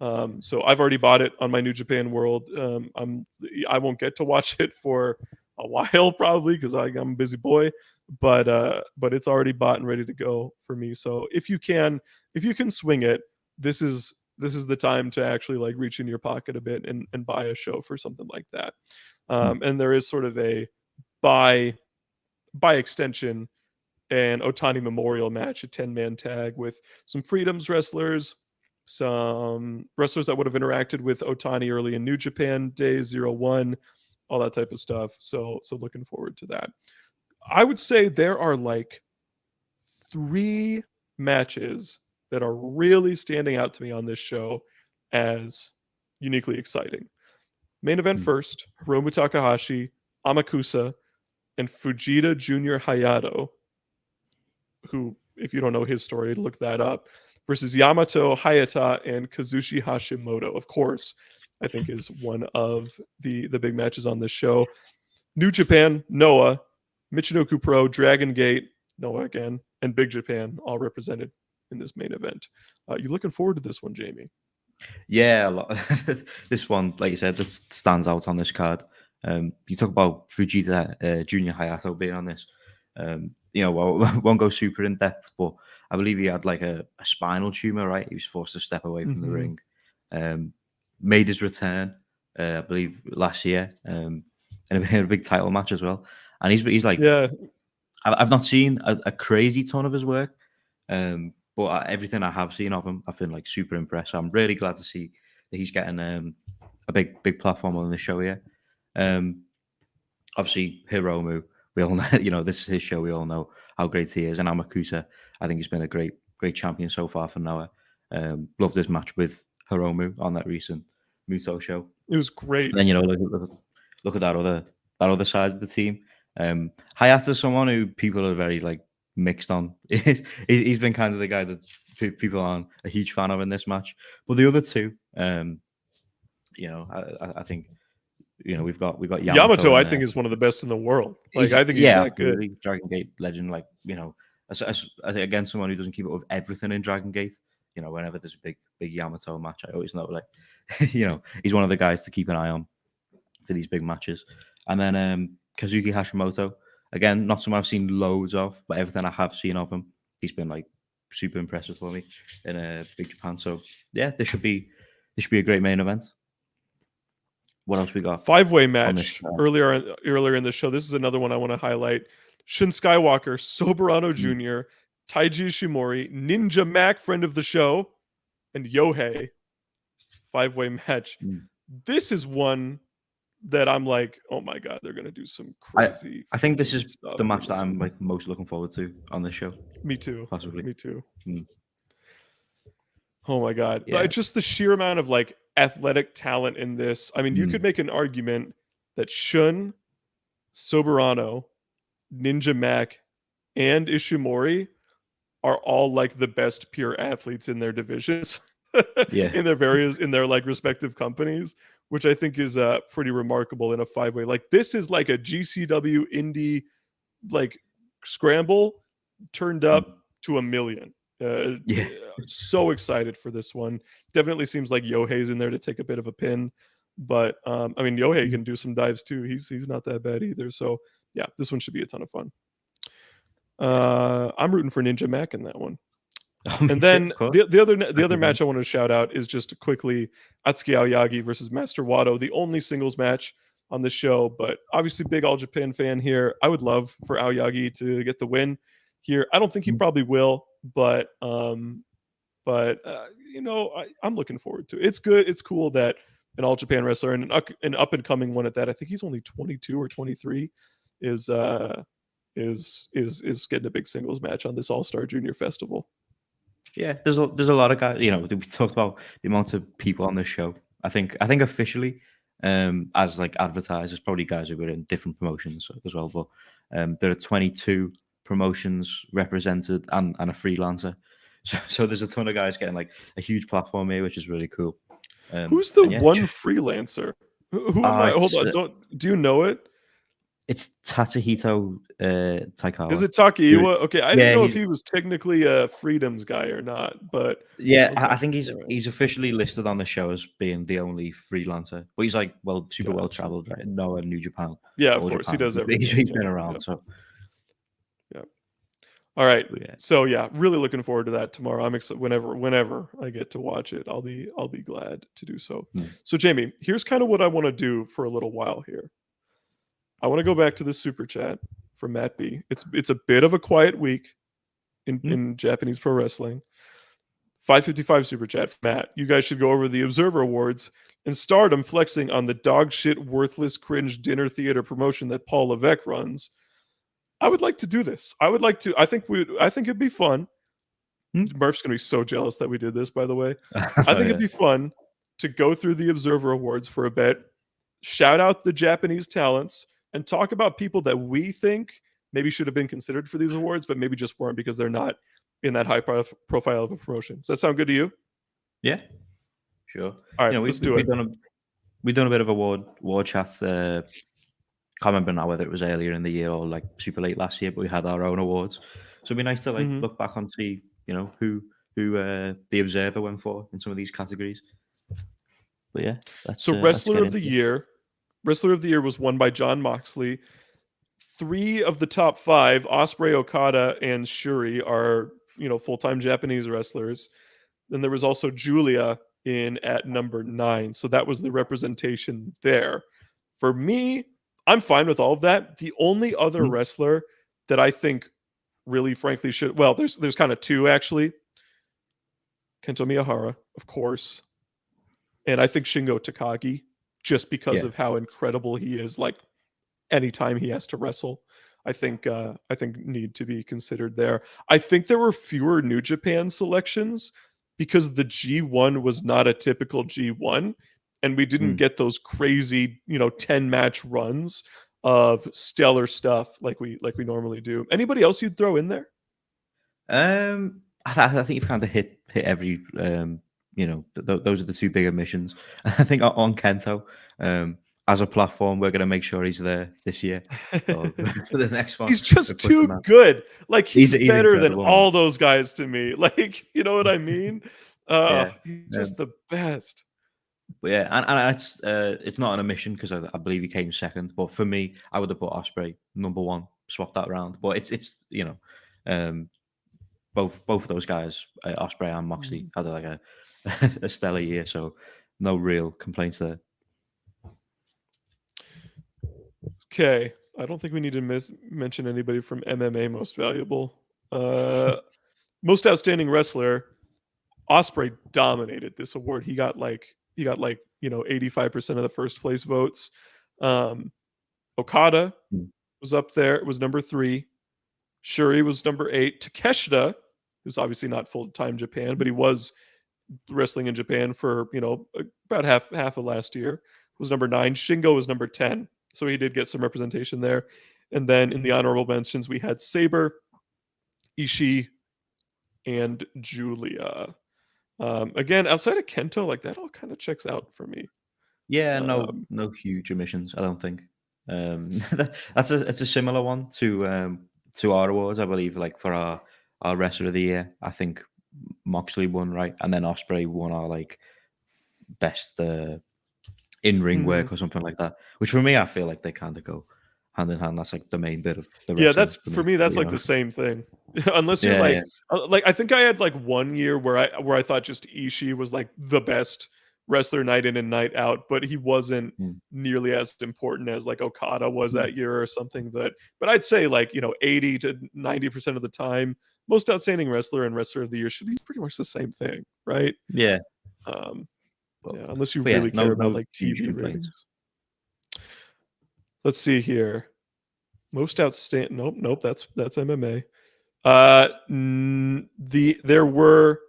So I've already bought it on my New Japan World. I won't get to watch it for a while probably because I'm a busy boy, but it's already bought and ready to go for me. So if you can swing it, this is the time to actually like reach in your pocket a bit and buy a show for something like that. And there is sort of a by extension an Otani Memorial match, a 10-man tag with some Freedoms wrestlers, some wrestlers that would have interacted with Otani early in New Japan days, 01, all that type of stuff. So looking forward to that. I would say there are like 3 matches that are really standing out to me on this show as uniquely exciting. Main event first, Hiromu Takahashi, Amakusa, and Fujita Jr. Hayato, who, if you don't know his story, look that up, versus Yamato Hayata and Kazushi Hashimoto, of course, I think is one of the big matches on this show. New Japan, Noah, Michinoku Pro, Dragon Gate, Noah again, and Big Japan all represented in this main event. You looking forward to this one, Jamie? Yeah, a lot. This one, like you said, this stands out on this card. You talk about Fujita Junior Hayato being on this. Won't go super in depth, but I believe he had like a spinal tumor, right? He was forced to step away from the ring. Made his return, I believe, last year, in a big title match as well. And he's like, yeah, I've not seen a crazy ton of his work, but everything I have seen of him, I've been like super impressed. So I'm really glad to see that he's getting a big platform on the show here. Obviously, Hiromu, we all know, this is his show. We all know how great he is. And Amakusa, I think he's been a great champion so far for Noah. Loved his match with Hiromu on that recent Muto show. It was great. And then look at that other side of the team. Hayata's someone who people are very like mixed on. He's been kind of the guy that people aren't a huge fan of in this match. But the other two, I think. We've got Yamato. I think is one of the best in the world. Like I think he's that good. Dragon Gate legend. Like again, someone who doesn't keep up with everything in Dragon Gate. Whenever there's a big Yamato match, I always know like, he's one of the guys to keep an eye on for these big matches. And then Kazuki Hashimoto, again, not someone I've seen loads of, but everything I have seen of him, he's been like super impressive for me in Big Japan. So yeah, this should be a great main event. What else we got? 5-way match earlier in the show. This is another one I want to highlight. Shin Skywalker, Soberano Jr., Taiji Ishimori, Ninja Mac, friend of the show, and Yohei. 5-way match. This is one that I'm like, oh my god, they're gonna do some crazy. I think this is the match that I'm like most looking forward to on this show. Me too. Possibly. Me too. Oh my god. Yeah. But just the sheer amount of like athletic talent in this. I mean, you could make an argument that Shun, Soberano, Ninja Mac, and Ishimori are all like the best pure athletes in their divisions. in their like respective companies, which I think is pretty remarkable in a 5-way. Like this is like a GCW indie like scramble turned up to a million. So excited for this one. Definitely seems like Yohei's in there to take a bit of a pin, but I mean Yohei can do some dives too. He's not that bad either. So yeah, this one should be a ton of fun. I'm rooting for Ninja Mac in that one. And then the other match I want to shout out is just quickly Atsuki Aoyagi versus Master Wato, the only singles match on the show, but obviously big All Japan fan here. I would love for Aoyagi to get the win here. I don't think he probably will, but I'm looking forward to it. It's good. It's cool that an All Japan wrestler and an up and coming one at that. I think he's only 22 or 23 is getting a big singles match on this All-Star Junior Festival. Yeah, there's a lot of guys. We talked about the amount of people on this show. I think officially, as like advertised, there's probably guys who are in different promotions as well. But there are 22 promotions represented and a freelancer So there's a ton of guys getting like a huge platform here, which is really cool. Who's the And yeah, one freelancer? Who am I? Hold on. Do you know it? It's Tatsuhito Taikawa. Is it Takiwa? Okay, I didn't Yeah, know if he was technically a Freedoms guy or not, but yeah, okay. I think he's officially listed on the show as being the only freelancer. But he's like, well, super well traveled, right? Noah, New Japan. Yeah, of All course, he Japan. does everything. He's been around, so yeah. All right. yeah. So yeah, really looking forward to that tomorrow. I'm excited whenever I get to watch it. I'll be glad to do so. So Jamie, here's kind of what I want to do for a little while here. I want to go back to the super chat from Matt B. It's a bit of a quiet week in Japanese pro wrestling. 555 super chat from Matt. You guys should go over the Observer Awards and Stardom flexing on the dog shit, worthless, cringe dinner theater promotion that Paul Levesque runs. I would like to do this. I would like to. I think it'd be fun. Murph's gonna be so jealous that we did this, by the way. I think it'd be fun to go through the Observer Awards for a bit, shout out the Japanese talents, and talk about people that we think maybe should have been considered for these awards, but maybe just weren't because they're not in that high profile of a promotion. Does that sound good to you? Yeah, sure. All right, let's do it. We've done a bit of award chats. Can't remember now whether it was earlier in the year or like super late last year, but we had our own awards. So it'd be nice to like look back and see, who the Observer went for in some of these categories. But yeah, so Wrestler of the Year was won by Jon Moxley. 3 of the top 5, Ospreay, Okada, and Shuri, are full-time Japanese wrestlers. Then there was also Julia at number 9. So that was the representation there. For me, I'm fine with all of that. The only other wrestler that I think really, frankly, should there's kind of 2 actually. Kento Miyahara, of course, and I think Shingo Takagi, just because of how incredible he is. Like anytime he has to wrestle, I think need to be considered there. I think there were fewer New Japan selections because the G1 was not a typical G1, and we didn't get those crazy 10 match runs of stellar stuff like we normally do. Anybody else you'd throw in there? I think you've kind of hit every those are the 2 big omissions. I think on Kento, as a platform, we're going to make sure he's there this year for the next one. He's just too good. Like he's better than all those guys to me. Like, you know what I mean? He's just the best. But yeah, and it's not an omission because I believe he came second. But for me, I would have put Ospreay number 1, swap that around. But it's both of those guys, Ospreay and Moxley, had like a stellar year. So no real complaints there. Okay, I don't think we need to mention anybody from MMA most valuable. Most outstanding wrestler, Ospreay dominated this award. He got like 85% of the first place votes. Okada was up there. It was number 3. Shuri was number 8. Takeshita, who's obviously not full-time Japan, but he was wrestling in Japan for about half of last year, was number 9. Shingo was number 10. So he did get some representation there. And then in the honorable mentions, we had Sabre, Ishii, and Julia. Again, outside of Kento, like that all kind of checks out for me. Yeah, no huge omissions, I don't think. It's a similar one to our awards, I believe. Like for our Wrestler of the Year, I think Moxley won, right? And then Ospreay won our like best in-ring work or something like that, which for me I feel like they kind of go hand in hand. That's like the main bit of the wrestling. Yeah, that's for me that's like the same thing. Unless you're like I think I had like one year where I thought just Ishii was like the best wrestler night in and night out, but he wasn't nearly as important as like Okada was that year or something. But I'd say like 80 to 90% of the time, most outstanding wrestler and wrestler of the year should be pretty much the same thing, right? Yeah. Yeah, unless you really care about like TV ratings. Let's see here. Most outstanding. Nope. That's MMA. There were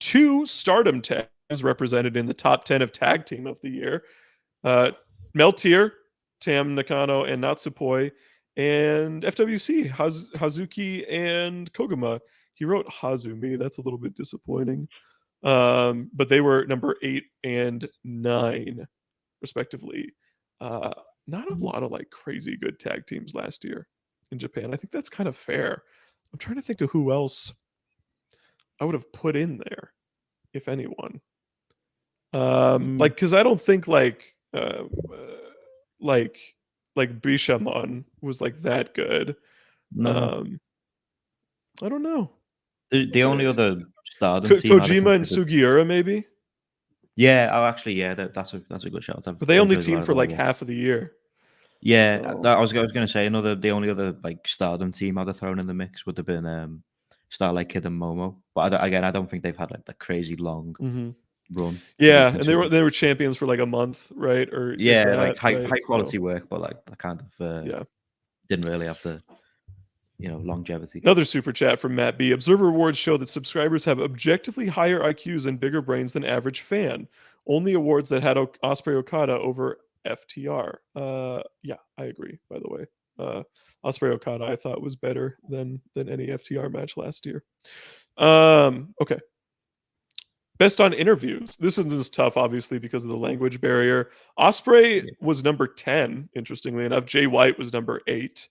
2 Stardom tags represented in the top 10 of tag team of the year. Meltier, Tam Nakano, and Natsupoi, and FWC, Hazuki and Koguma. He wrote Hazumi. That's a little bit disappointing. But they were number 8 and 9, respectively. Not a lot of like crazy good tag teams last year in Japan. I think that's kind of fair. I'm trying to think of who else I would have put in there, if anyone. Like, because I don't think like Bishamon was like that good. No. I don't know. The only other Stardom team Kojima and Sugiura, maybe. Yeah. Oh, actually, yeah. That's a good shout. But they only teamed for like half of the year. Yeah, I was going to say the only other like Stardom team I'd have thrown in the mix would have been Starlight Kid and Momo. But I don't think they've had like the crazy long run. Yeah, and they were champions for like a month, right? Or yeah, like high quality work, but like that kind of yeah, didn't really have the longevity. Another super chat from Matt B. Observer awards show that subscribers have objectively higher IQs and bigger brains than average fan. Only awards that had Osprey Okada over FTR. Yeah, I agree. By the way, Osprey Okada I thought was better than any FTR match last year. Okay. Best on interviews. This is tough, obviously, because of the language barrier. Osprey was number 10, interestingly enough. Jay White was number 8.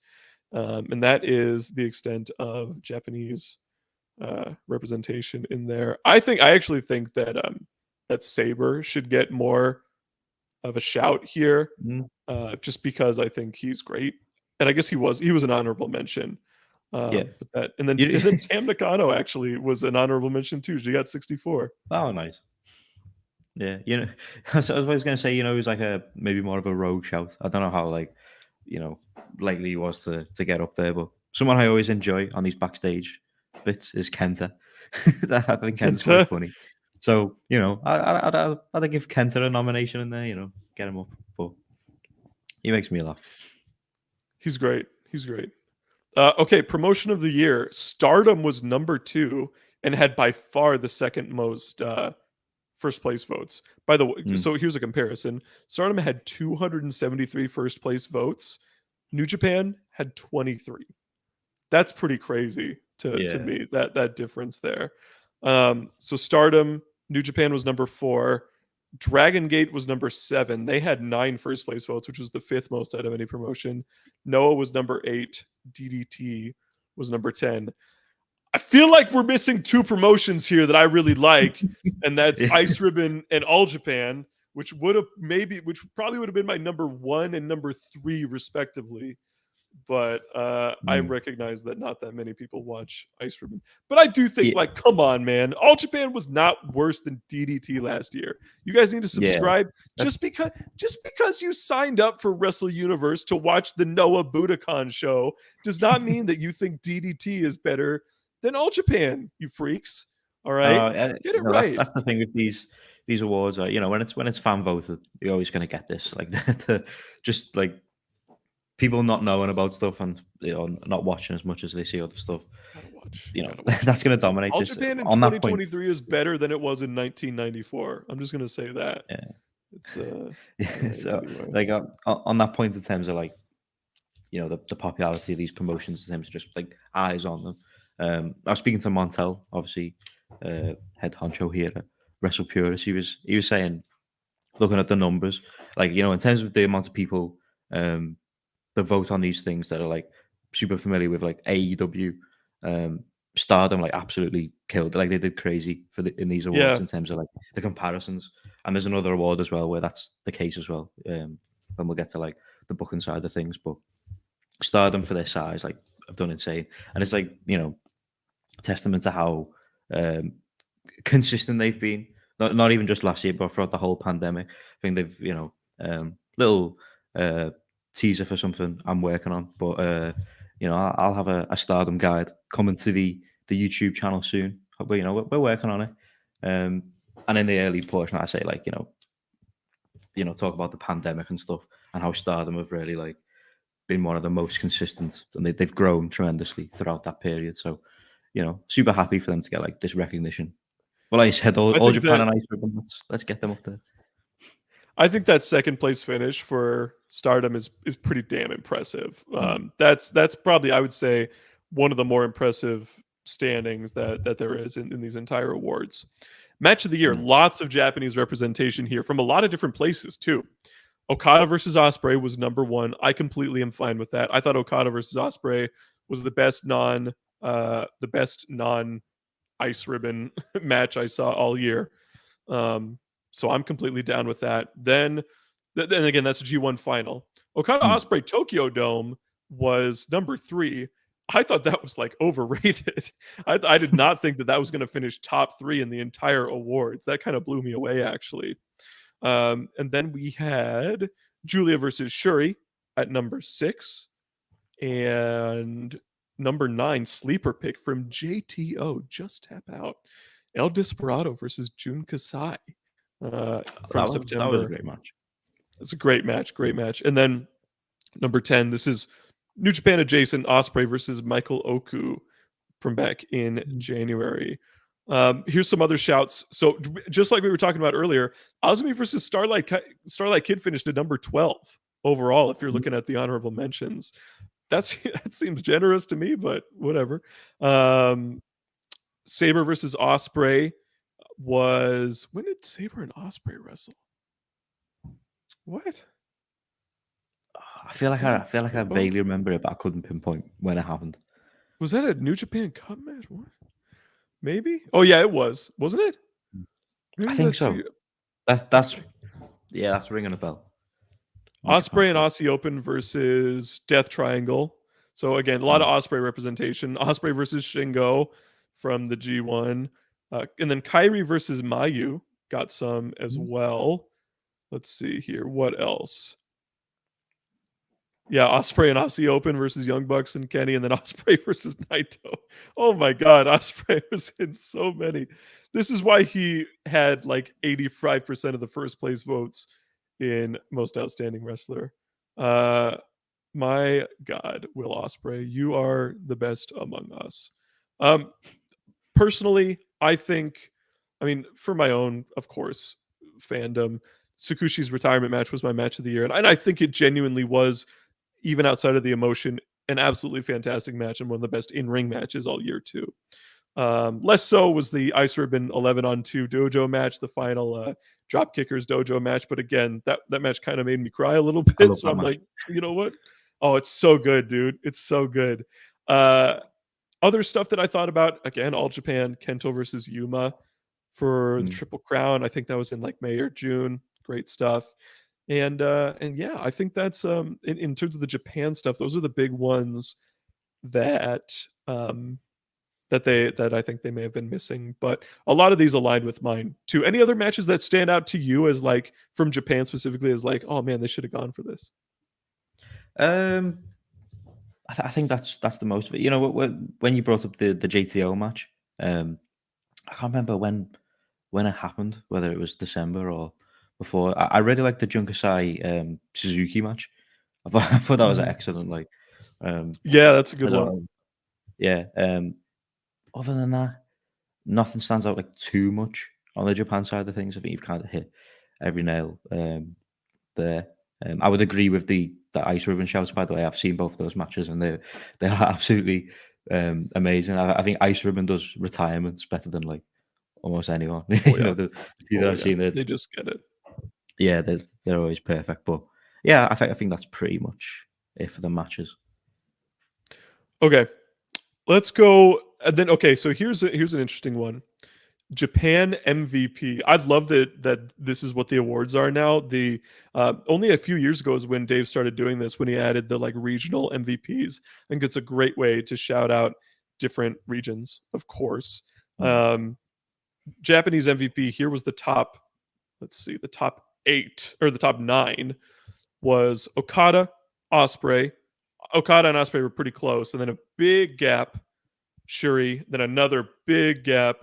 And that is the extent of Japanese representation in there. I actually think that that Saber should get more of a shout here, just because I think he's great, and I guess he was an honorable mention. But that, and then Tam Nakano actually was an honorable mention too. She got 64. Oh, nice. Yeah, I was going to say, he was like maybe more of a rogue shout. I don't know how likely he was to get up there, but someone I always enjoy on these backstage bits is Kenta. I think Kenta's quite funny. So I'd give Kenta a nomination in there. Get him up, but he makes me laugh. He's great. Okay, promotion of the year. Stardom was number 2 and had by far the second most first place votes. By the way, so here's a comparison. Stardom had 273 first place votes. New Japan had 23. That's pretty crazy to me, that difference there. So Stardom, New Japan was number 4. Dragon Gate was number 7. They had 9 first place votes, which was the 5th most out of any promotion. Noah was number 8. DDT was number 10. I feel like we're missing 2 promotions here that I really like, and that's Ice Ribbon and All Japan, which probably would have been my number 1 and number 3 respectively. But I recognize that not that many people watch Ice Ribbon. But I do think, like, come on, man. All Japan was not worse than DDT last year. You guys need to subscribe. Just because you signed up for Wrestle Universe to watch the Noah Budokan show does not mean that you think DDT is better than All Japan, you freaks. All right? Get it right. That's the thing with these awards. When it's fan voted, you're always going to get this. Like, just like people not knowing about stuff and not watching as much as they see other stuff. That's going to dominate. All Japan in 2023 is better than it was in 1994. I'm just going to say that. It's so like on that point in terms of like the popularity of these promotions in terms of just like eyes on them. I was speaking to Montel, obviously head honcho here at Wrestle Purist. He was saying, looking at the numbers, like in terms of the amount of people that vote on these things that are like super familiar with like AEW, Stardom like absolutely killed. Like they did crazy in these awards in terms of like the comparisons. And there's another award as well where that's the case as well. When we'll get to like the booking side of things, but Stardom for their size, like, have done insane. And it's like testament to how consistent they've been. Not even just last year, but throughout the whole pandemic. I think they've little teaser for something I'm working on, but I'll have a Stardom guide coming to the YouTube channel soon. But we're working on it. And in the early portion, I say like talk about the pandemic and stuff and how Stardom have really like been one of the most consistent, and they've grown tremendously throughout that period. So super happy for them to get like this recognition. Well, like I said, all Japan and Ice Ribbon, let's get them up there. I think that second place finish for Stardom is pretty damn impressive. That's probably, I would say, one of the more impressive standings that there is in these entire awards. Match of the year, lots of Japanese representation here from a lot of different places too. Okada versus Ospreay was number one. I completely am fine with that. I thought Okada versus Ospreay was the best non ice ribbon match I saw all year. So I'm completely down with that. Then again, that's a G1 final. Okada Ospreay Tokyo Dome was number 3. I thought that was like overrated. I did not think that was going to finish top 3 in the entire awards. That kind of blew me away, actually. And then we had Julia versus Shuri at number 6. And number 9, sleeper pick from JTO, Just Tap Out. El Desperado versus Jun Kasai from September. That was a great match. It's a great match. And then number 10, this is New Japan adjacent, Ospreay versus Michael Oku from back in January. Here's some other shouts. So just like we were talking about earlier, Azumi versus Starlight Kid finished at number 12 overall. If you're looking at the honorable mentions, that seems generous to me, but whatever. Sabre versus Ospreay was, when did Sabre and Ospreay wrestle? What? I feel like I vaguely remember it, but I couldn't pinpoint when it happened. Was that a New Japan Cup match? What? Maybe. Oh yeah, it was. Wasn't it? Maybe I think so. That's ringing a bell. Ospreay and Aussie Open versus Death Triangle. So again, a lot of Ospreay representation. Ospreay versus Shingo from the G1, and then Kairi versus Mayu got some as well. Let's see here. What else? Yeah, Ospreay and Aussie Open versus Young Bucks and Kenny, and then Ospreay versus Naito. Oh my God, Ospreay was in so many. This is why he had like 85% of the first place votes in Most Outstanding Wrestler. My God, Will Ospreay, you are the best among us. Personally, I think, for my own, of course, fandom, Tsukushi's retirement match was my match of the year, and I think it genuinely was, even outside of the emotion, an absolutely fantastic match and one of the best in-ring matches all year too. Less so was the Ice Ribbon 11-on-2 dojo match, the final Drop Kickers dojo match. But again, that match kind of made me cry a little bit. So I'm like, you know what? Oh, it's so good, dude. It's so good. Other stuff that I thought about, again, All Japan, Kento versus Yuma for the Triple Crown. I think that was in like May or June. Great stuff. And yeah, I think that's in terms of the Japan stuff, those are the big ones that that I think they may have been missing. But a lot of these aligned with mine too. Any other matches that stand out to you as like from Japan specifically as like, oh man, they should have gone for this? I think that's the most of it. You know, when you brought up the JTO match, I can't remember when it happened, whether it was December or before. I really liked the Junkasai Suzuki match. I thought that was excellent. Like, yeah, that's a good one. Yeah. Other than that, nothing stands out like too much on the Japan side of things. I think you've kind of hit every nail there. I would agree with the Ice Ribbon shouts. By the way, I've seen both of those matches, and they are absolutely amazing. I think Ice Ribbon does retirements better than like almost anyone. Oh, you know, the few that I've seen, they just get it. Yeah, they're always perfect. But yeah, I think that's pretty much it for the matches. Okay, let's go. And then so here's an interesting one. Japan MVP. I'd love that this is what the awards are now. The only a few years ago is when Dave started doing this, when he added the like regional MVPs. I think it's a great way to shout out different regions, of course. Japanese MVP, here was the top, let's see, the top 8 or the top 9 was Okada, Ospreay. Okada and Ospreay were pretty close, and then a big gap, Shuri, then another big gap,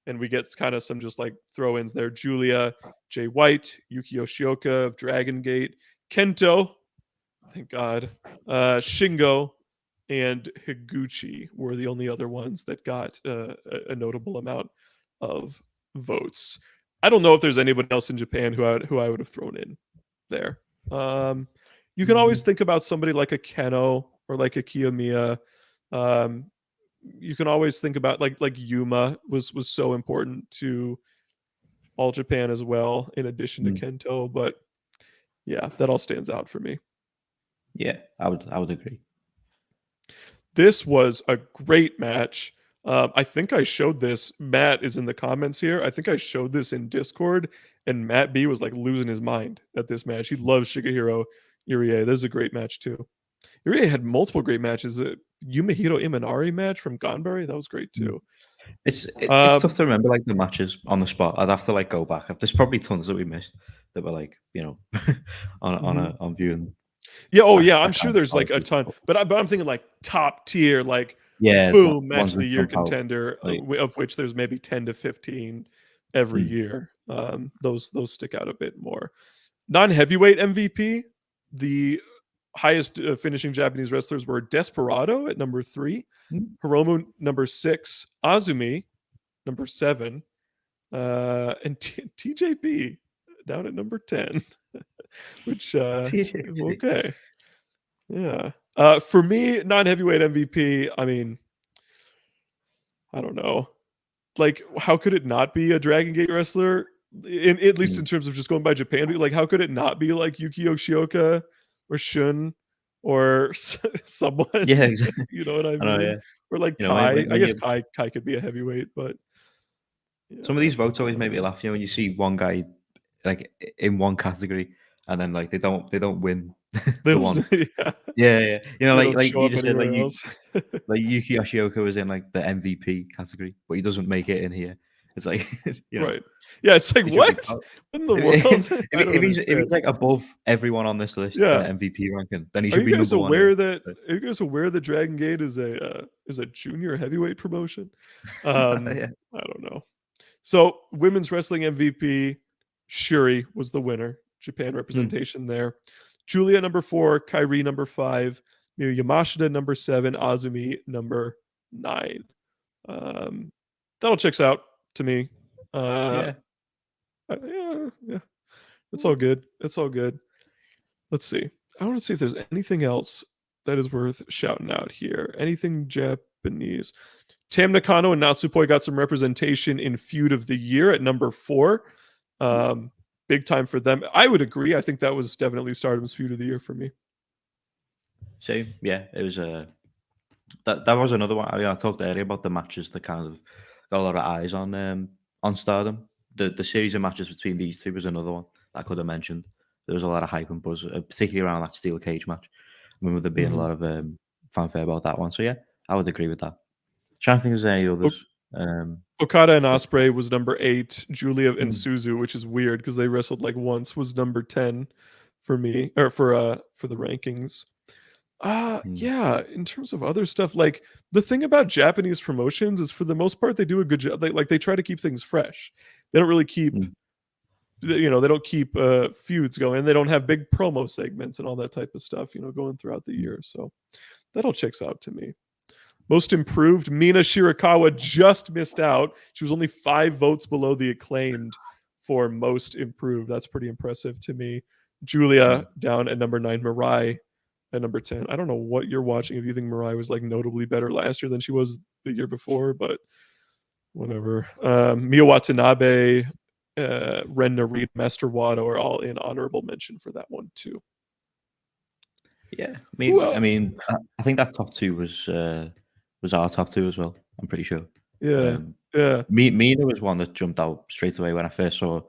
and we get kind of some just like throw-ins there. Julia, Jay White, Yuki Yoshioka of Dragon Gate, Kento, thank God, Shingo, and Higuchi were the only other ones that got a notable amount of votes. I don't know if there's anybody else in Japan who I would have thrown in there. You can always think about somebody like a Keno or like a Kiyomiya. you can always think about like Yuma was so important to All Japan as well, in addition to Mm. Kento. But yeah, that all stands out for me. Yeah, I would agree. This was a great match. I think I showed this. Matt is in the comments here. I think I showed this in Discord, and Matt B was like losing his mind at this match. He loves Shigehiro Irie. This is a great match too. Irie had multiple great matches. The Yumehiro Imanari match from Gonbari, that was great Mm. too. It's tough to remember like the matches on the spot. I'd have to like go back. There's probably tons that we missed that were like on viewing. Yeah, oh yeah, I I'm sure can't there's recall like a it. ton, but I'm thinking like top tier, like Yeah, boom, match ones of the that year jump out. contender, Like, of which there's maybe 10 to 15 every Mm. year. Those stick out a bit more. Non-heavyweight MVP, the highest finishing Japanese wrestlers were Desperado at number 3, Mm. Hiromu number 6, Azumi number 7, and TJP down at number 10. Which okay. Yeah. For me, non-heavyweight MVP, I mean, I don't know. Like, how could it not be a Dragon Gate wrestler? At least in Mm. terms of just going by Japan, like how could it not be like Yukio Shioka or Shun or someone? Yeah, exactly. You know what I I know. mean? Yeah, Or like you know when, Kai. when I when guess you Kai could be a heavyweight, but some of yeah, these votes I always don't make me know. laugh. You know, when you see one guy like in one category, and then like they don't win They the don't, one. yeah, Yeah, yeah. You know, they like don't like show you up just said, anywhere else. like Yuki Yoshioka was in like the MVP category, but he doesn't make it in here. It's like Right. Yeah, it's like he should be. what in the If, world? I don't if he's understand. like above everyone on this list in Yeah. an MVP ranking, then he Are should you be guys number one here. aware that Dragon Gate is a junior heavyweight promotion? Yeah. I don't know. So women's wrestling MVP, Shuri was the winner. Japan Mm. representation there. Julia number 4, Kairi number 5, Miyu Yamashita number 7, Azumi number 9. Um, that all checks out to me. Yeah. Yeah. It's all good. It's all good. Let's see. I want to see if there's anything else that is worth shouting out here. Anything Japanese. Tam Nakano and Natsupoi got some representation in Feud of the Year at number 4. Big time for them. I would agree. I think that was definitely Stardom's Feud of the Year for me. Same. Yeah, it was that was another one. I mean, I talked earlier about the matches that kind of got a lot of eyes on Stardom. The series of matches between these two was another one that I could have mentioned. There was a lot of hype and buzz, particularly around that steel cage match. I remember there being a lot of fanfare about that one. So yeah, I would agree with that. Trying to think if there's any others. Okada and Ospreay was number 8. Julia and Mm. Suzu, which is weird because they wrestled like once, was number 10 for me, or for the rankings. Yeah, in terms of other stuff, like the thing about Japanese promotions is for the most part they do a good job. They try to keep things fresh. They don't really keep Mm. they don't keep feuds going. They don't have big promo segments and all that type of stuff, going throughout the year. So that all checks out to me. Most improved, Mina Shirakawa just missed out. She was only 5 votes below the acclaimed for most improved. That's pretty impressive to me. Julia down at number 9, Mirai at number 10. I don't know what you're watching if you think Mirai was like notably better last year than she was the year before, but whatever. Mia Watanabe, Ren Narita, Master Wado are all in honorable mention for that one too. Yeah, I think that top 2 was our top 2 as well. I'm pretty sure. Yeah, yeah. Mina was one that jumped out straight away when I first saw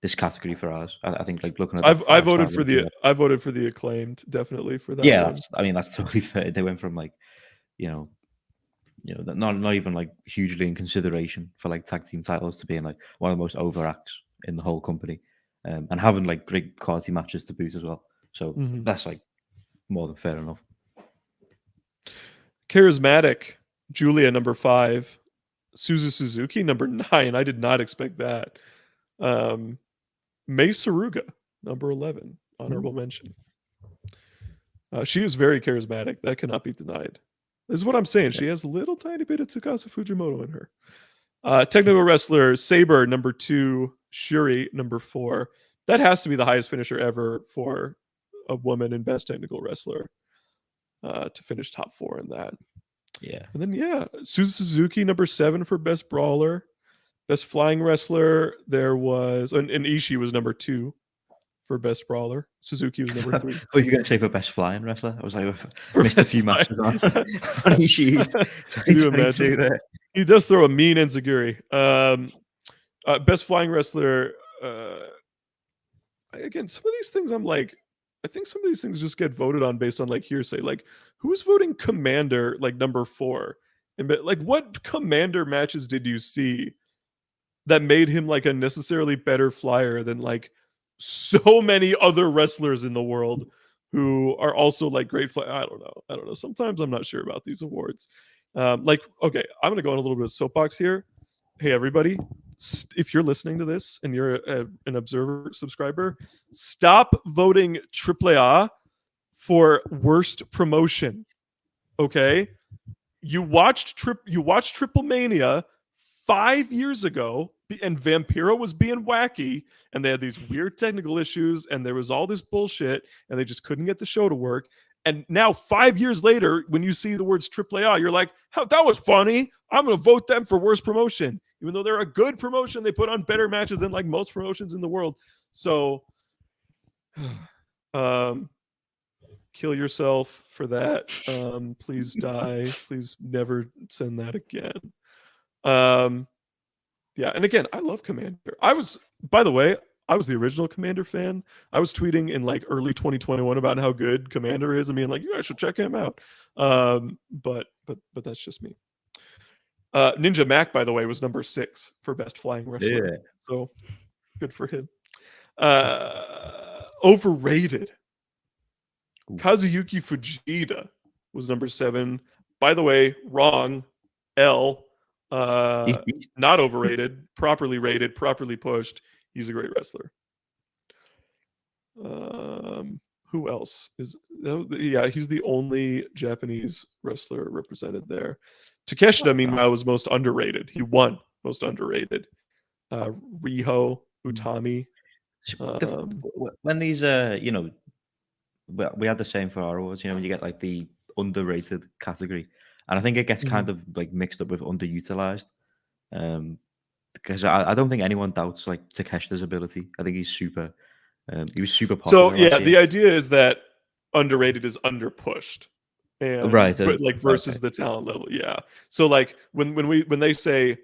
this category for ours. I think like looking at I voted for the acclaimed, definitely for that. Yeah, one. that's totally fair. They went from like, not even like hugely in consideration for like tag team titles to being like one of the most over acts in the whole company, and having like great quality matches to boot as well. So that's like more than fair enough. Charismatic, Julia number 5, Suzu Suzuki number 9. I did not expect that. Mei Saruga number 11, honorable mention. She is very charismatic. That cannot be denied. This is what I'm saying. She has a little tiny bit of Tsukasa Fujimoto in her. Technical wrestler Saber number 2, Shuri number 4. That has to be the highest finisher ever for a woman in best technical wrestler, to finish top 4 in that. Yeah. And then Suzuki number 7 for best brawler. Best flying wrestler, there was, and Ishii was number 2 for best brawler. Suzuki was number 3. What are you going to say for best flying wrestler? I was like, For Mr. best T Max was on flying. Ishii's Can you 2022 imagine? there. He does throw a mean enziguri. Best flying wrestler. Again, some of these things I'm like, I think some of these things just get voted on based on like hearsay. Like, who's voting Commander like number 4? And like, what Commander matches did you see that made him like a necessarily better flyer than like so many other wrestlers in the world who are also like great fly? I don't know. Sometimes I'm not sure about these awards. Like, okay, I'm gonna go on a little bit of soapbox here. Hey, everybody, if you're listening to this and you're an observer subscriber, stop voting AAA for worst promotion. Okay, you watched Triple Mania 5 years ago, and Vampiro was being wacky, and they had these weird technical issues, and there was all this bullshit, and they just couldn't get the show to work. And now 5 years later, when you see the words AAA, you're like, that was funny. I'm going to vote them for worst promotion. Even though they're a good promotion, they put on better matches than like most promotions in the world. So kill yourself for that. Please die. Please never send that again. Yeah, and again, I love Commander. By the way, I was the original Commander fan. I was tweeting in like early 2021 about how good Commander is and being like, you guys should check him out. But that's just me. Ninja Mac, by the way, was number 6 for best flying wrestler. Yeah. So good for him. Overrated. Ooh. Kazuyuki Fujita was number 7. By the way, wrong. L. Not overrated, properly rated, properly pushed. He's a great wrestler. Who else is? Yeah, he's the only Japanese wrestler represented there. Takeshita, meanwhile, was most underrated. He won most underrated. Riho, Utami. When these, you know, we had the same for our awards. You know, when you get like the underrated category, and I think it gets kind of like mixed up with underutilized. Because I don't think anyone doubts like Takeshita's ability. I think he's super. He was super popular. So yeah, the idea is that underrated is underpushed, and right, like versus the talent level. Yeah. So like when they say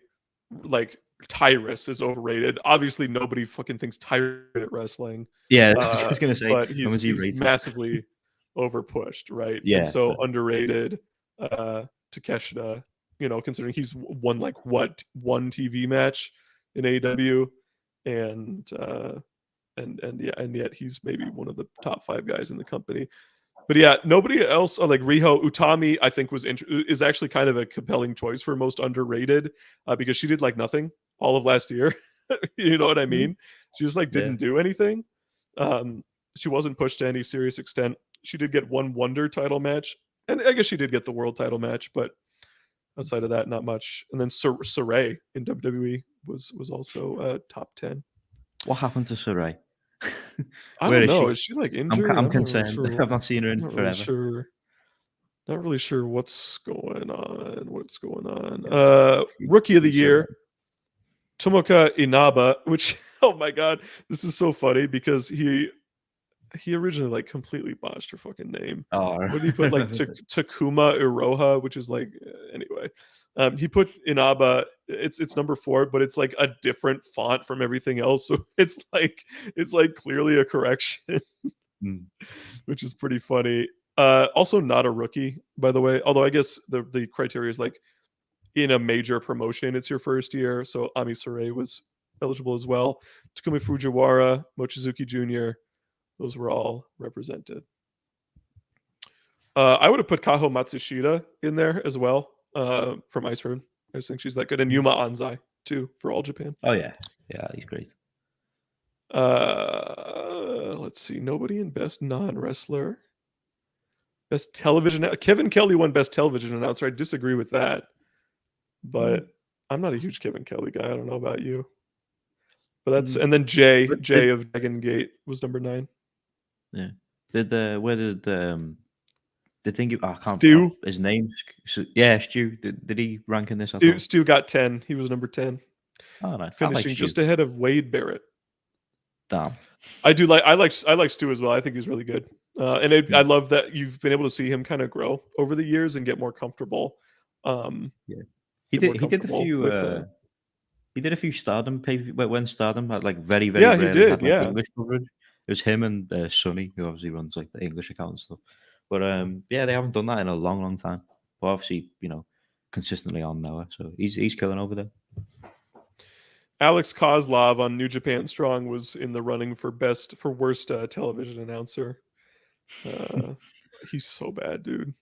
like Tyrus is overrated, obviously nobody fucking thinks Tyrus at wrestling. Yeah, I was gonna say, but he's massively overpushed, right? Yeah. And so underrated, Takeshita, you know, considering he's won like one TV match in AEW, and yet he's maybe one of the top 5 guys in the company. But yeah, nobody else like Riho. Utami, I think is actually kind of a compelling choice for most underrated because she did like nothing all of last year. You know what I mean? She just like didn't do anything. She wasn't pushed to any serious extent. She did get one Wonder title match, and I guess she did get the world title match, but outside of that, not much. And then Saray in WWE was also top 10. What happened to Saray? I don't know. Is she like injured? I'm concerned. I've not seen her in forever. Not really sure what's going on. Rookie of the year, Tomoka Inaba, which, oh my god, this is so funny because he originally like completely botched her fucking name. What did he put? Like Takuma Iroha, which is like anyway. He put Inaba. It's number 4, but it's like a different font from everything else, so it's like clearly a correction, which is pretty funny. Also not a rookie, by the way. Although I guess the criteria is like in a major promotion, it's your first year. So Ami Saray was eligible as well. Takumi Fujiwara, Mochizuki Jr., those were all represented. I would have put Kaho Matsushita in there as well from Ice Rune. I just think she's that good. And Yuma Anzai, too, for All Japan. Oh, yeah. Yeah, he's great. Let's see. Nobody in Best Non-Wrestler. Best Television. Kevin Kelly won Best Television Announcer. I disagree with that. But I'm not a huge Kevin Kelly guy. I don't know about you. But that's and then Jay of Dragon Gate was number 9. Yeah. Did the thing I can't Stu. his name. Yeah, Stu. Did he rank in this? I Stu, thought. Stu got 10. He was number 10, Oh, nice. I like finishing Stu. just ahead of Wade Barrett. Damn. I like Stu as well. I think he's really good. I love that you've been able to see him kind of grow over the years and get more comfortable. Yeah, he get more did. He did a comfortable few. with, He did a few Stardom when Stardom had like very Yeah, he rarely did. had like Yeah. English coverage. It was him and Sonny, who obviously runs like the English account and stuff. But yeah, they haven't done that in a long, long time. But obviously, consistently on Noah, so he's killing over there. Alex Kozlov on New Japan Strong was in the running for worst television announcer. He's so bad, dude.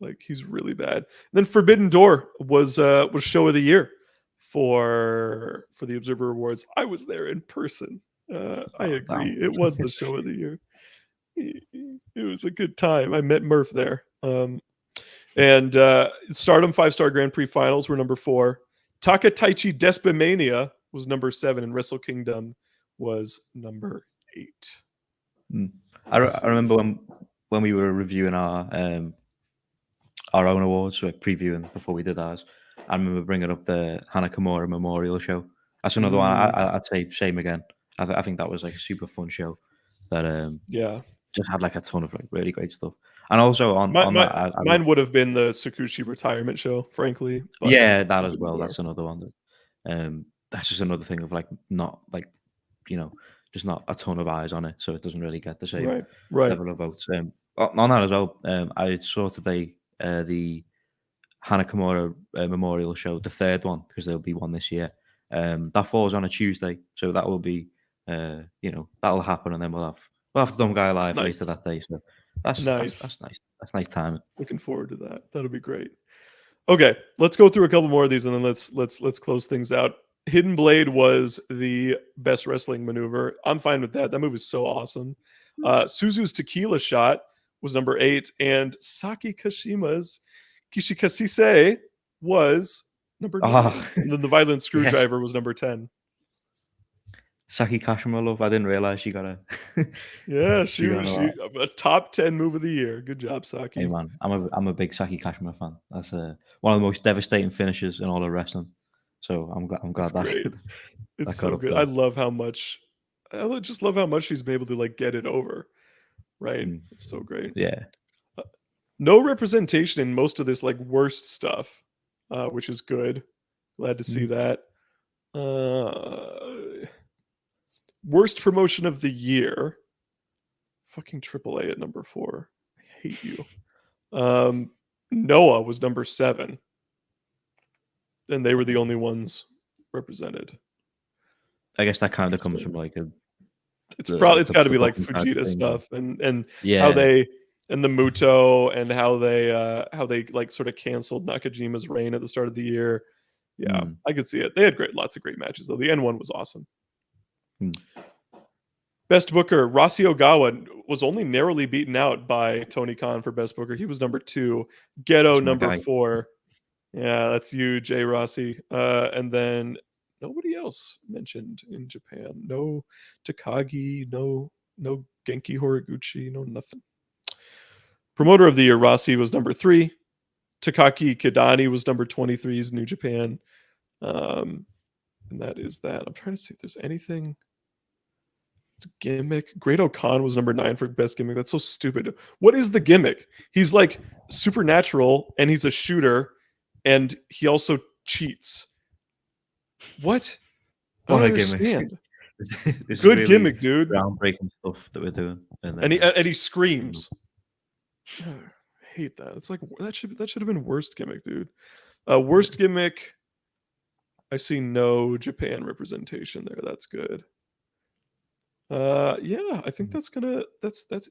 Like, he's really bad. Then Forbidden Door was show of the year for the Observer Awards. I was there in person. I agree. Damn. It was the show of the year. It was a good time. I met Murph there. And Stardom 5-star Grand Prix finals were number 4. Takataichi Despomania was number 7, and Wrestle Kingdom was number 8. I remember when we were reviewing our own awards, like previewing before we did ours. I remember bringing up the Hana Kimura Memorial Show. That's another one. I'd say same again. I think that was like a super fun show that Yeah. just had like a ton of like really great stuff. And also on that, mine would have been the Sakushi retirement show, frankly. But yeah, that as well. That's another one. That's just another thing of like not like just not a ton of eyes on it, so it doesn't really get the same level of votes. On that as well, I saw today the Hana Kimura Memorial Show, the 3rd one, because there'll be one this year. That falls on a Tuesday, so that will be that'll happen, and then we'll have the Dumb Guy Live later that day. So that's nice. That's nice timing. Looking forward to that. That'll be great. Okay, let's go through a couple more of these, and then let's close things out. Hidden Blade was the best wrestling maneuver. I'm fine with that. That move is so awesome. Suzu's Tequila Shot was number 8, and Saki Kashima's Kishikasise was number 9. And then the Violent Screwdriver was number 10. Saki Kashima, love. I didn't realize she got a. Yeah, she was a top 10 move of the year. Good job, Saki. Hey man, I'm a big Saki Kashima fan. That's one of the most devastating finishes in all of wrestling. So I'm glad that. Great. It's so good. I love how much. I just love how much she's been able to like get it over. Right. It's so great. Yeah. No representation in most of this like worst stuff, which is good. Glad to see that. Worst promotion of the year. Fucking AAA at number 4. I hate you. Noah was number 7. And they were the only ones represented. I guess that kind of comes from like it's got to be like Fujita stuff and how they and the Muto and how they like sort of canceled Nakajima's reign at the start of the year. Yeah, I could see it. They had lots of great matches though. The N1 was awesome. Best Booker, Rossi Ogawa was only narrowly beaten out by Tony Khan for Best Booker. He was number 2. Ghetto number 4. Yeah, that's you, Jay Rossi. And then nobody else mentioned in Japan. No Takagi, no Genki Horiguchi, no nothing. Promoter of the year, Rossi was number 3. Takaki Kidani was number 23. He's New Japan. And that is that. I'm trying to see if there's anything. It's a gimmick. Great O'Khan was number 9 for best gimmick. That's so stupid. What is the gimmick? He's like supernatural and he's a shooter and he also cheats. What? I don't understand. This good really gimmick, dude. Groundbreaking stuff that we're doing. And he screams. I hate that. It's like that should have been worst gimmick, dude. Worst gimmick. I see no Japan representation there. That's good. Yeah, I think that's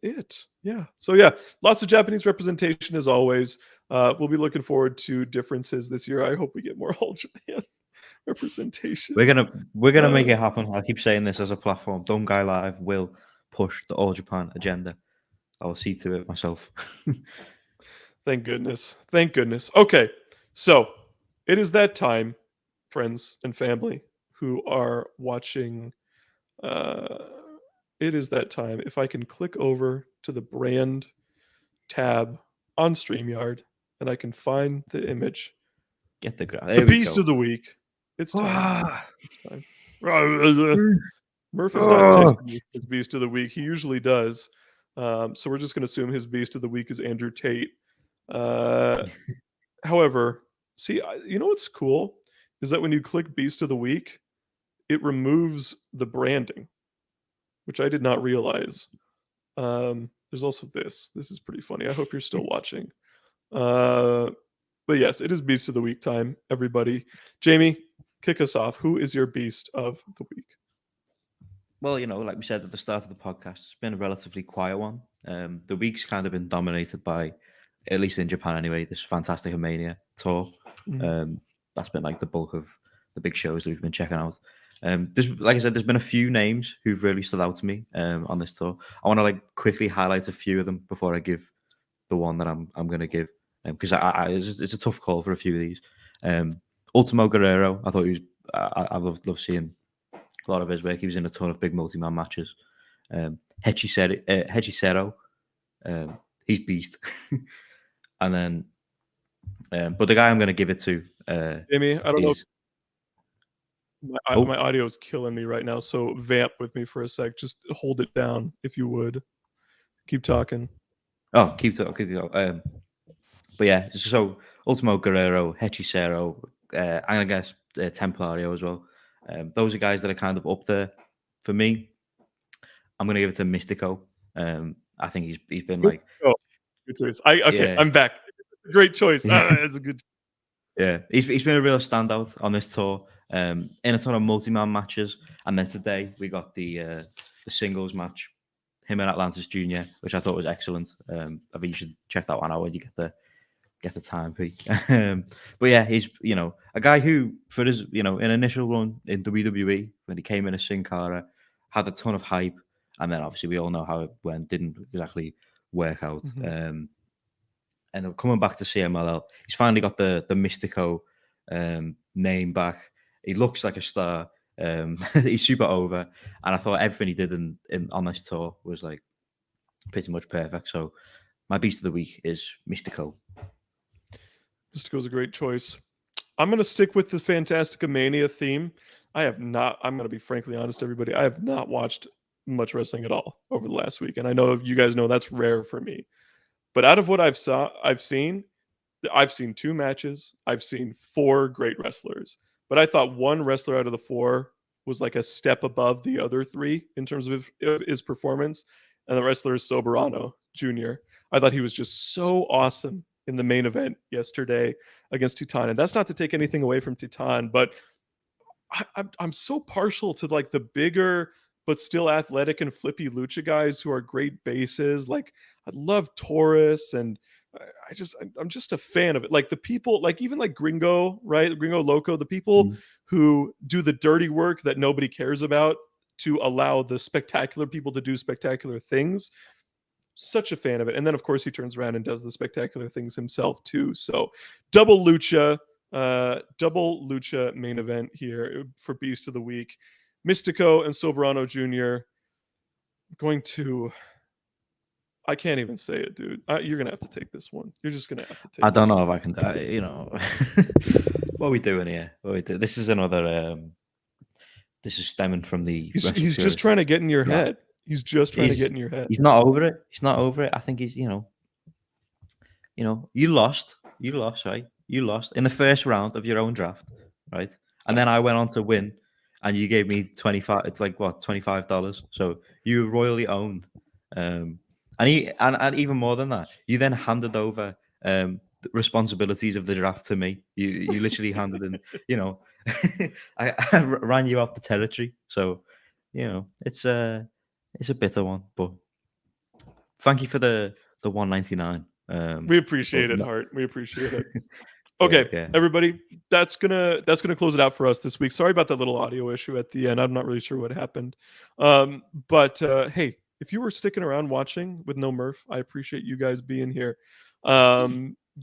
it. Yeah. So yeah, lots of Japanese representation as always. We'll be looking forward to differences this year. I hope we get more all Japan representation. We're gonna make it happen. I keep saying this as a platform. Dumb Guy Live will push the All Japan agenda. I will see to it myself. Thank goodness. Thank goodness. Okay, so it is that time, friends and family who are watching. It is that time. If I can click over to the brand tab on StreamYard and I can find the image. Get the graph. The There we beast go. of the week. It's time. Ah. It's fine. Murph has not Ah. texted me his beast of the week. He usually does. So we're just going to assume his beast of the week is Andrew Tate. However, see, you know what's cool is that when you click beast of the week, it removes the branding, which I did not realize. There's also this. This is pretty funny. I hope you're still watching. But yes, it is beast of the week time, everybody. Jamie, kick us off. Who is your beast of the week? Well, like we said at the start of the podcast, it's been a relatively quiet one. The week's kind of been dominated by, at least in Japan anyway, this Fantastica Mania tour. That's been like the bulk of the big shows that we've been checking out. Like I said, there's been a few names who've really stood out to me on this tour. I want to quickly highlight a few of them before I give the one that I'm going to give, because it's a tough call for a few of these. Ultimo Guerrero, I thought he was. I love seeing a lot of his work. He was in a ton of big multi-man matches. Hechicero, he's beast. And then, but the guy I'm going to give it to, Jamie, I don't know. My audio is killing me right now, so vamp with me for a sec. Just hold it down, if you would. Keep talking. Oh, keep going. But yeah, so Ultimo Guerrero, Hechicero, and I guess Templario as well. Those are guys that are kind of up there for me. I'm going to give it to Mystico. I think he's been like. Oh, good choice. I'm back. Great choice. That's a good. Yeah, he's been a real standout on this tour. In a ton of multi-man matches, and then today we got the singles match, him and Atlantis Jr., which I thought was excellent. I think you should check that one out when you get the time, Pete. But yeah, he's a guy who for his an initial run in WWE when he came in as Sin Cara had a ton of hype, and then obviously we all know how it went, didn't exactly work out. And then coming back to CMLL, he's finally got the Mystico name back. He looks like a star. He's super over, and I thought everything he did on this tour was like pretty much perfect. So my beast of the week is Mystico. Mystico's a great choice. I'm going to stick with the Fantastica Mania theme. I'm going to be frankly honest, everybody. I have not watched much wrestling at all over the last week, and I know you guys know that's rare for me. But out of what I've seen 2 matches. I've seen 4 great wrestlers. But I thought one wrestler out of the 4 was like a step above the other 3 in terms of his performance. And the wrestler is Soberano Jr. I thought he was just so awesome in the main event yesterday against Titan. And that's not to take anything away from Titan, but I'm so partial to like the bigger but still athletic and flippy lucha guys who are great bases. Like I love Taurus, and I'm just a fan of it. Like the people, like even like Gringo, right? Gringo Loco, the people who do the dirty work that nobody cares about to allow the spectacular people to do spectacular things. Such a fan of it. And then of course he turns around and does the spectacular things himself too. So double lucha main event here for Beast of the Week. Mystico and Soberano Jr. I can't even say it, dude. You're gonna have to take this one. You're just gonna have to take. I don't know if I can. What are we doing here? This is another. This is stemming from the. He's just trying to get in your head. He's just trying to get in your head. He's not over it. He's not over it. I think he's. You lost. You lost, right? You lost in the first round of your own draft, right? And then I went on to win, and you gave me 25. It's like what, $25. So you royally owned. And even more than that, you then handed over the responsibilities of the draft to me. You literally handed in. I ran you off the territory. So, it's a bitter one. But thank you for the $1.99. We appreciate it, Hart. We appreciate it. Okay, everybody, that's gonna close it out for us this week. Sorry about that little audio issue at the end. I'm not really sure what happened. But hey, if you were sticking around watching with no Murph, I appreciate you guys being here. We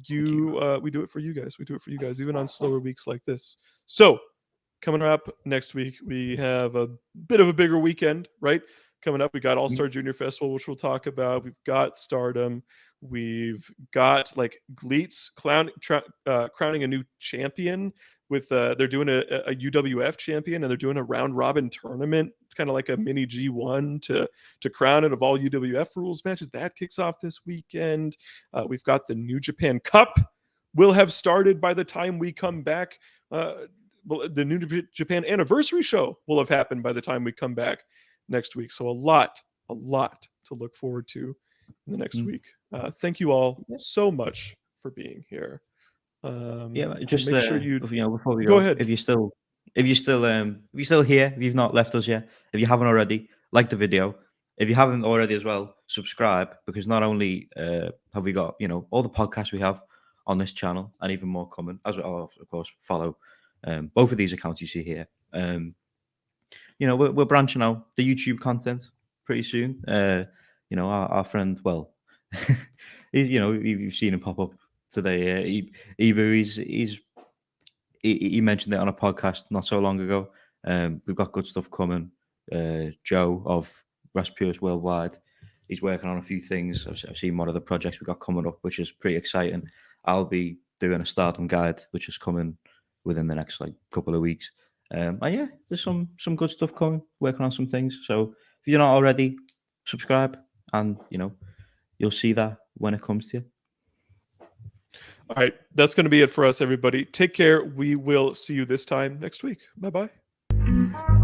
do it for you guys. We do it for you guys, even on slower weeks like this. So coming up next week, we have a bit of a bigger weekend, right? coming up. We got All-Star Junior Festival, which we'll talk about. We've got Stardom. We've got like Gleets crowning a new champion with they're doing a UWF champion, and they're doing a round robin tournament. It's kind of like a mini G1 to crown it of all UWF rules matches. That kicks off this weekend. We've got the New Japan Cup will have started by the time we come back. Well, the New Japan anniversary show will have happened by the time we come back next week. So a lot to look forward to in the next week. Thank you all so much for being here. Just make sure you before we go ahead. If you're still here, if you've not left us yet, if you haven't already, like the video. If you haven't already as well, subscribe, because not only have we got all the podcasts we have on this channel and even more coming, as well, of course, follow both of these accounts you see here. We're branching out the YouTube content pretty soon. Our friend, well, you've seen him pop up today. Ibu, he mentioned it on a podcast not so long ago. We've got good stuff coming. Joe of Raspuris Worldwide, he's working on a few things. I've seen one of the projects we've got coming up, which is pretty exciting. I'll be doing a Stardom guide, which is coming within the next couple of weeks. There's some good stuff coming. Working on some things. So if you're not already, subscribe, and you'll see that when it comes to you. All right, that's going to be it for us, everybody. Take care. We will see you this time next week. Bye-bye.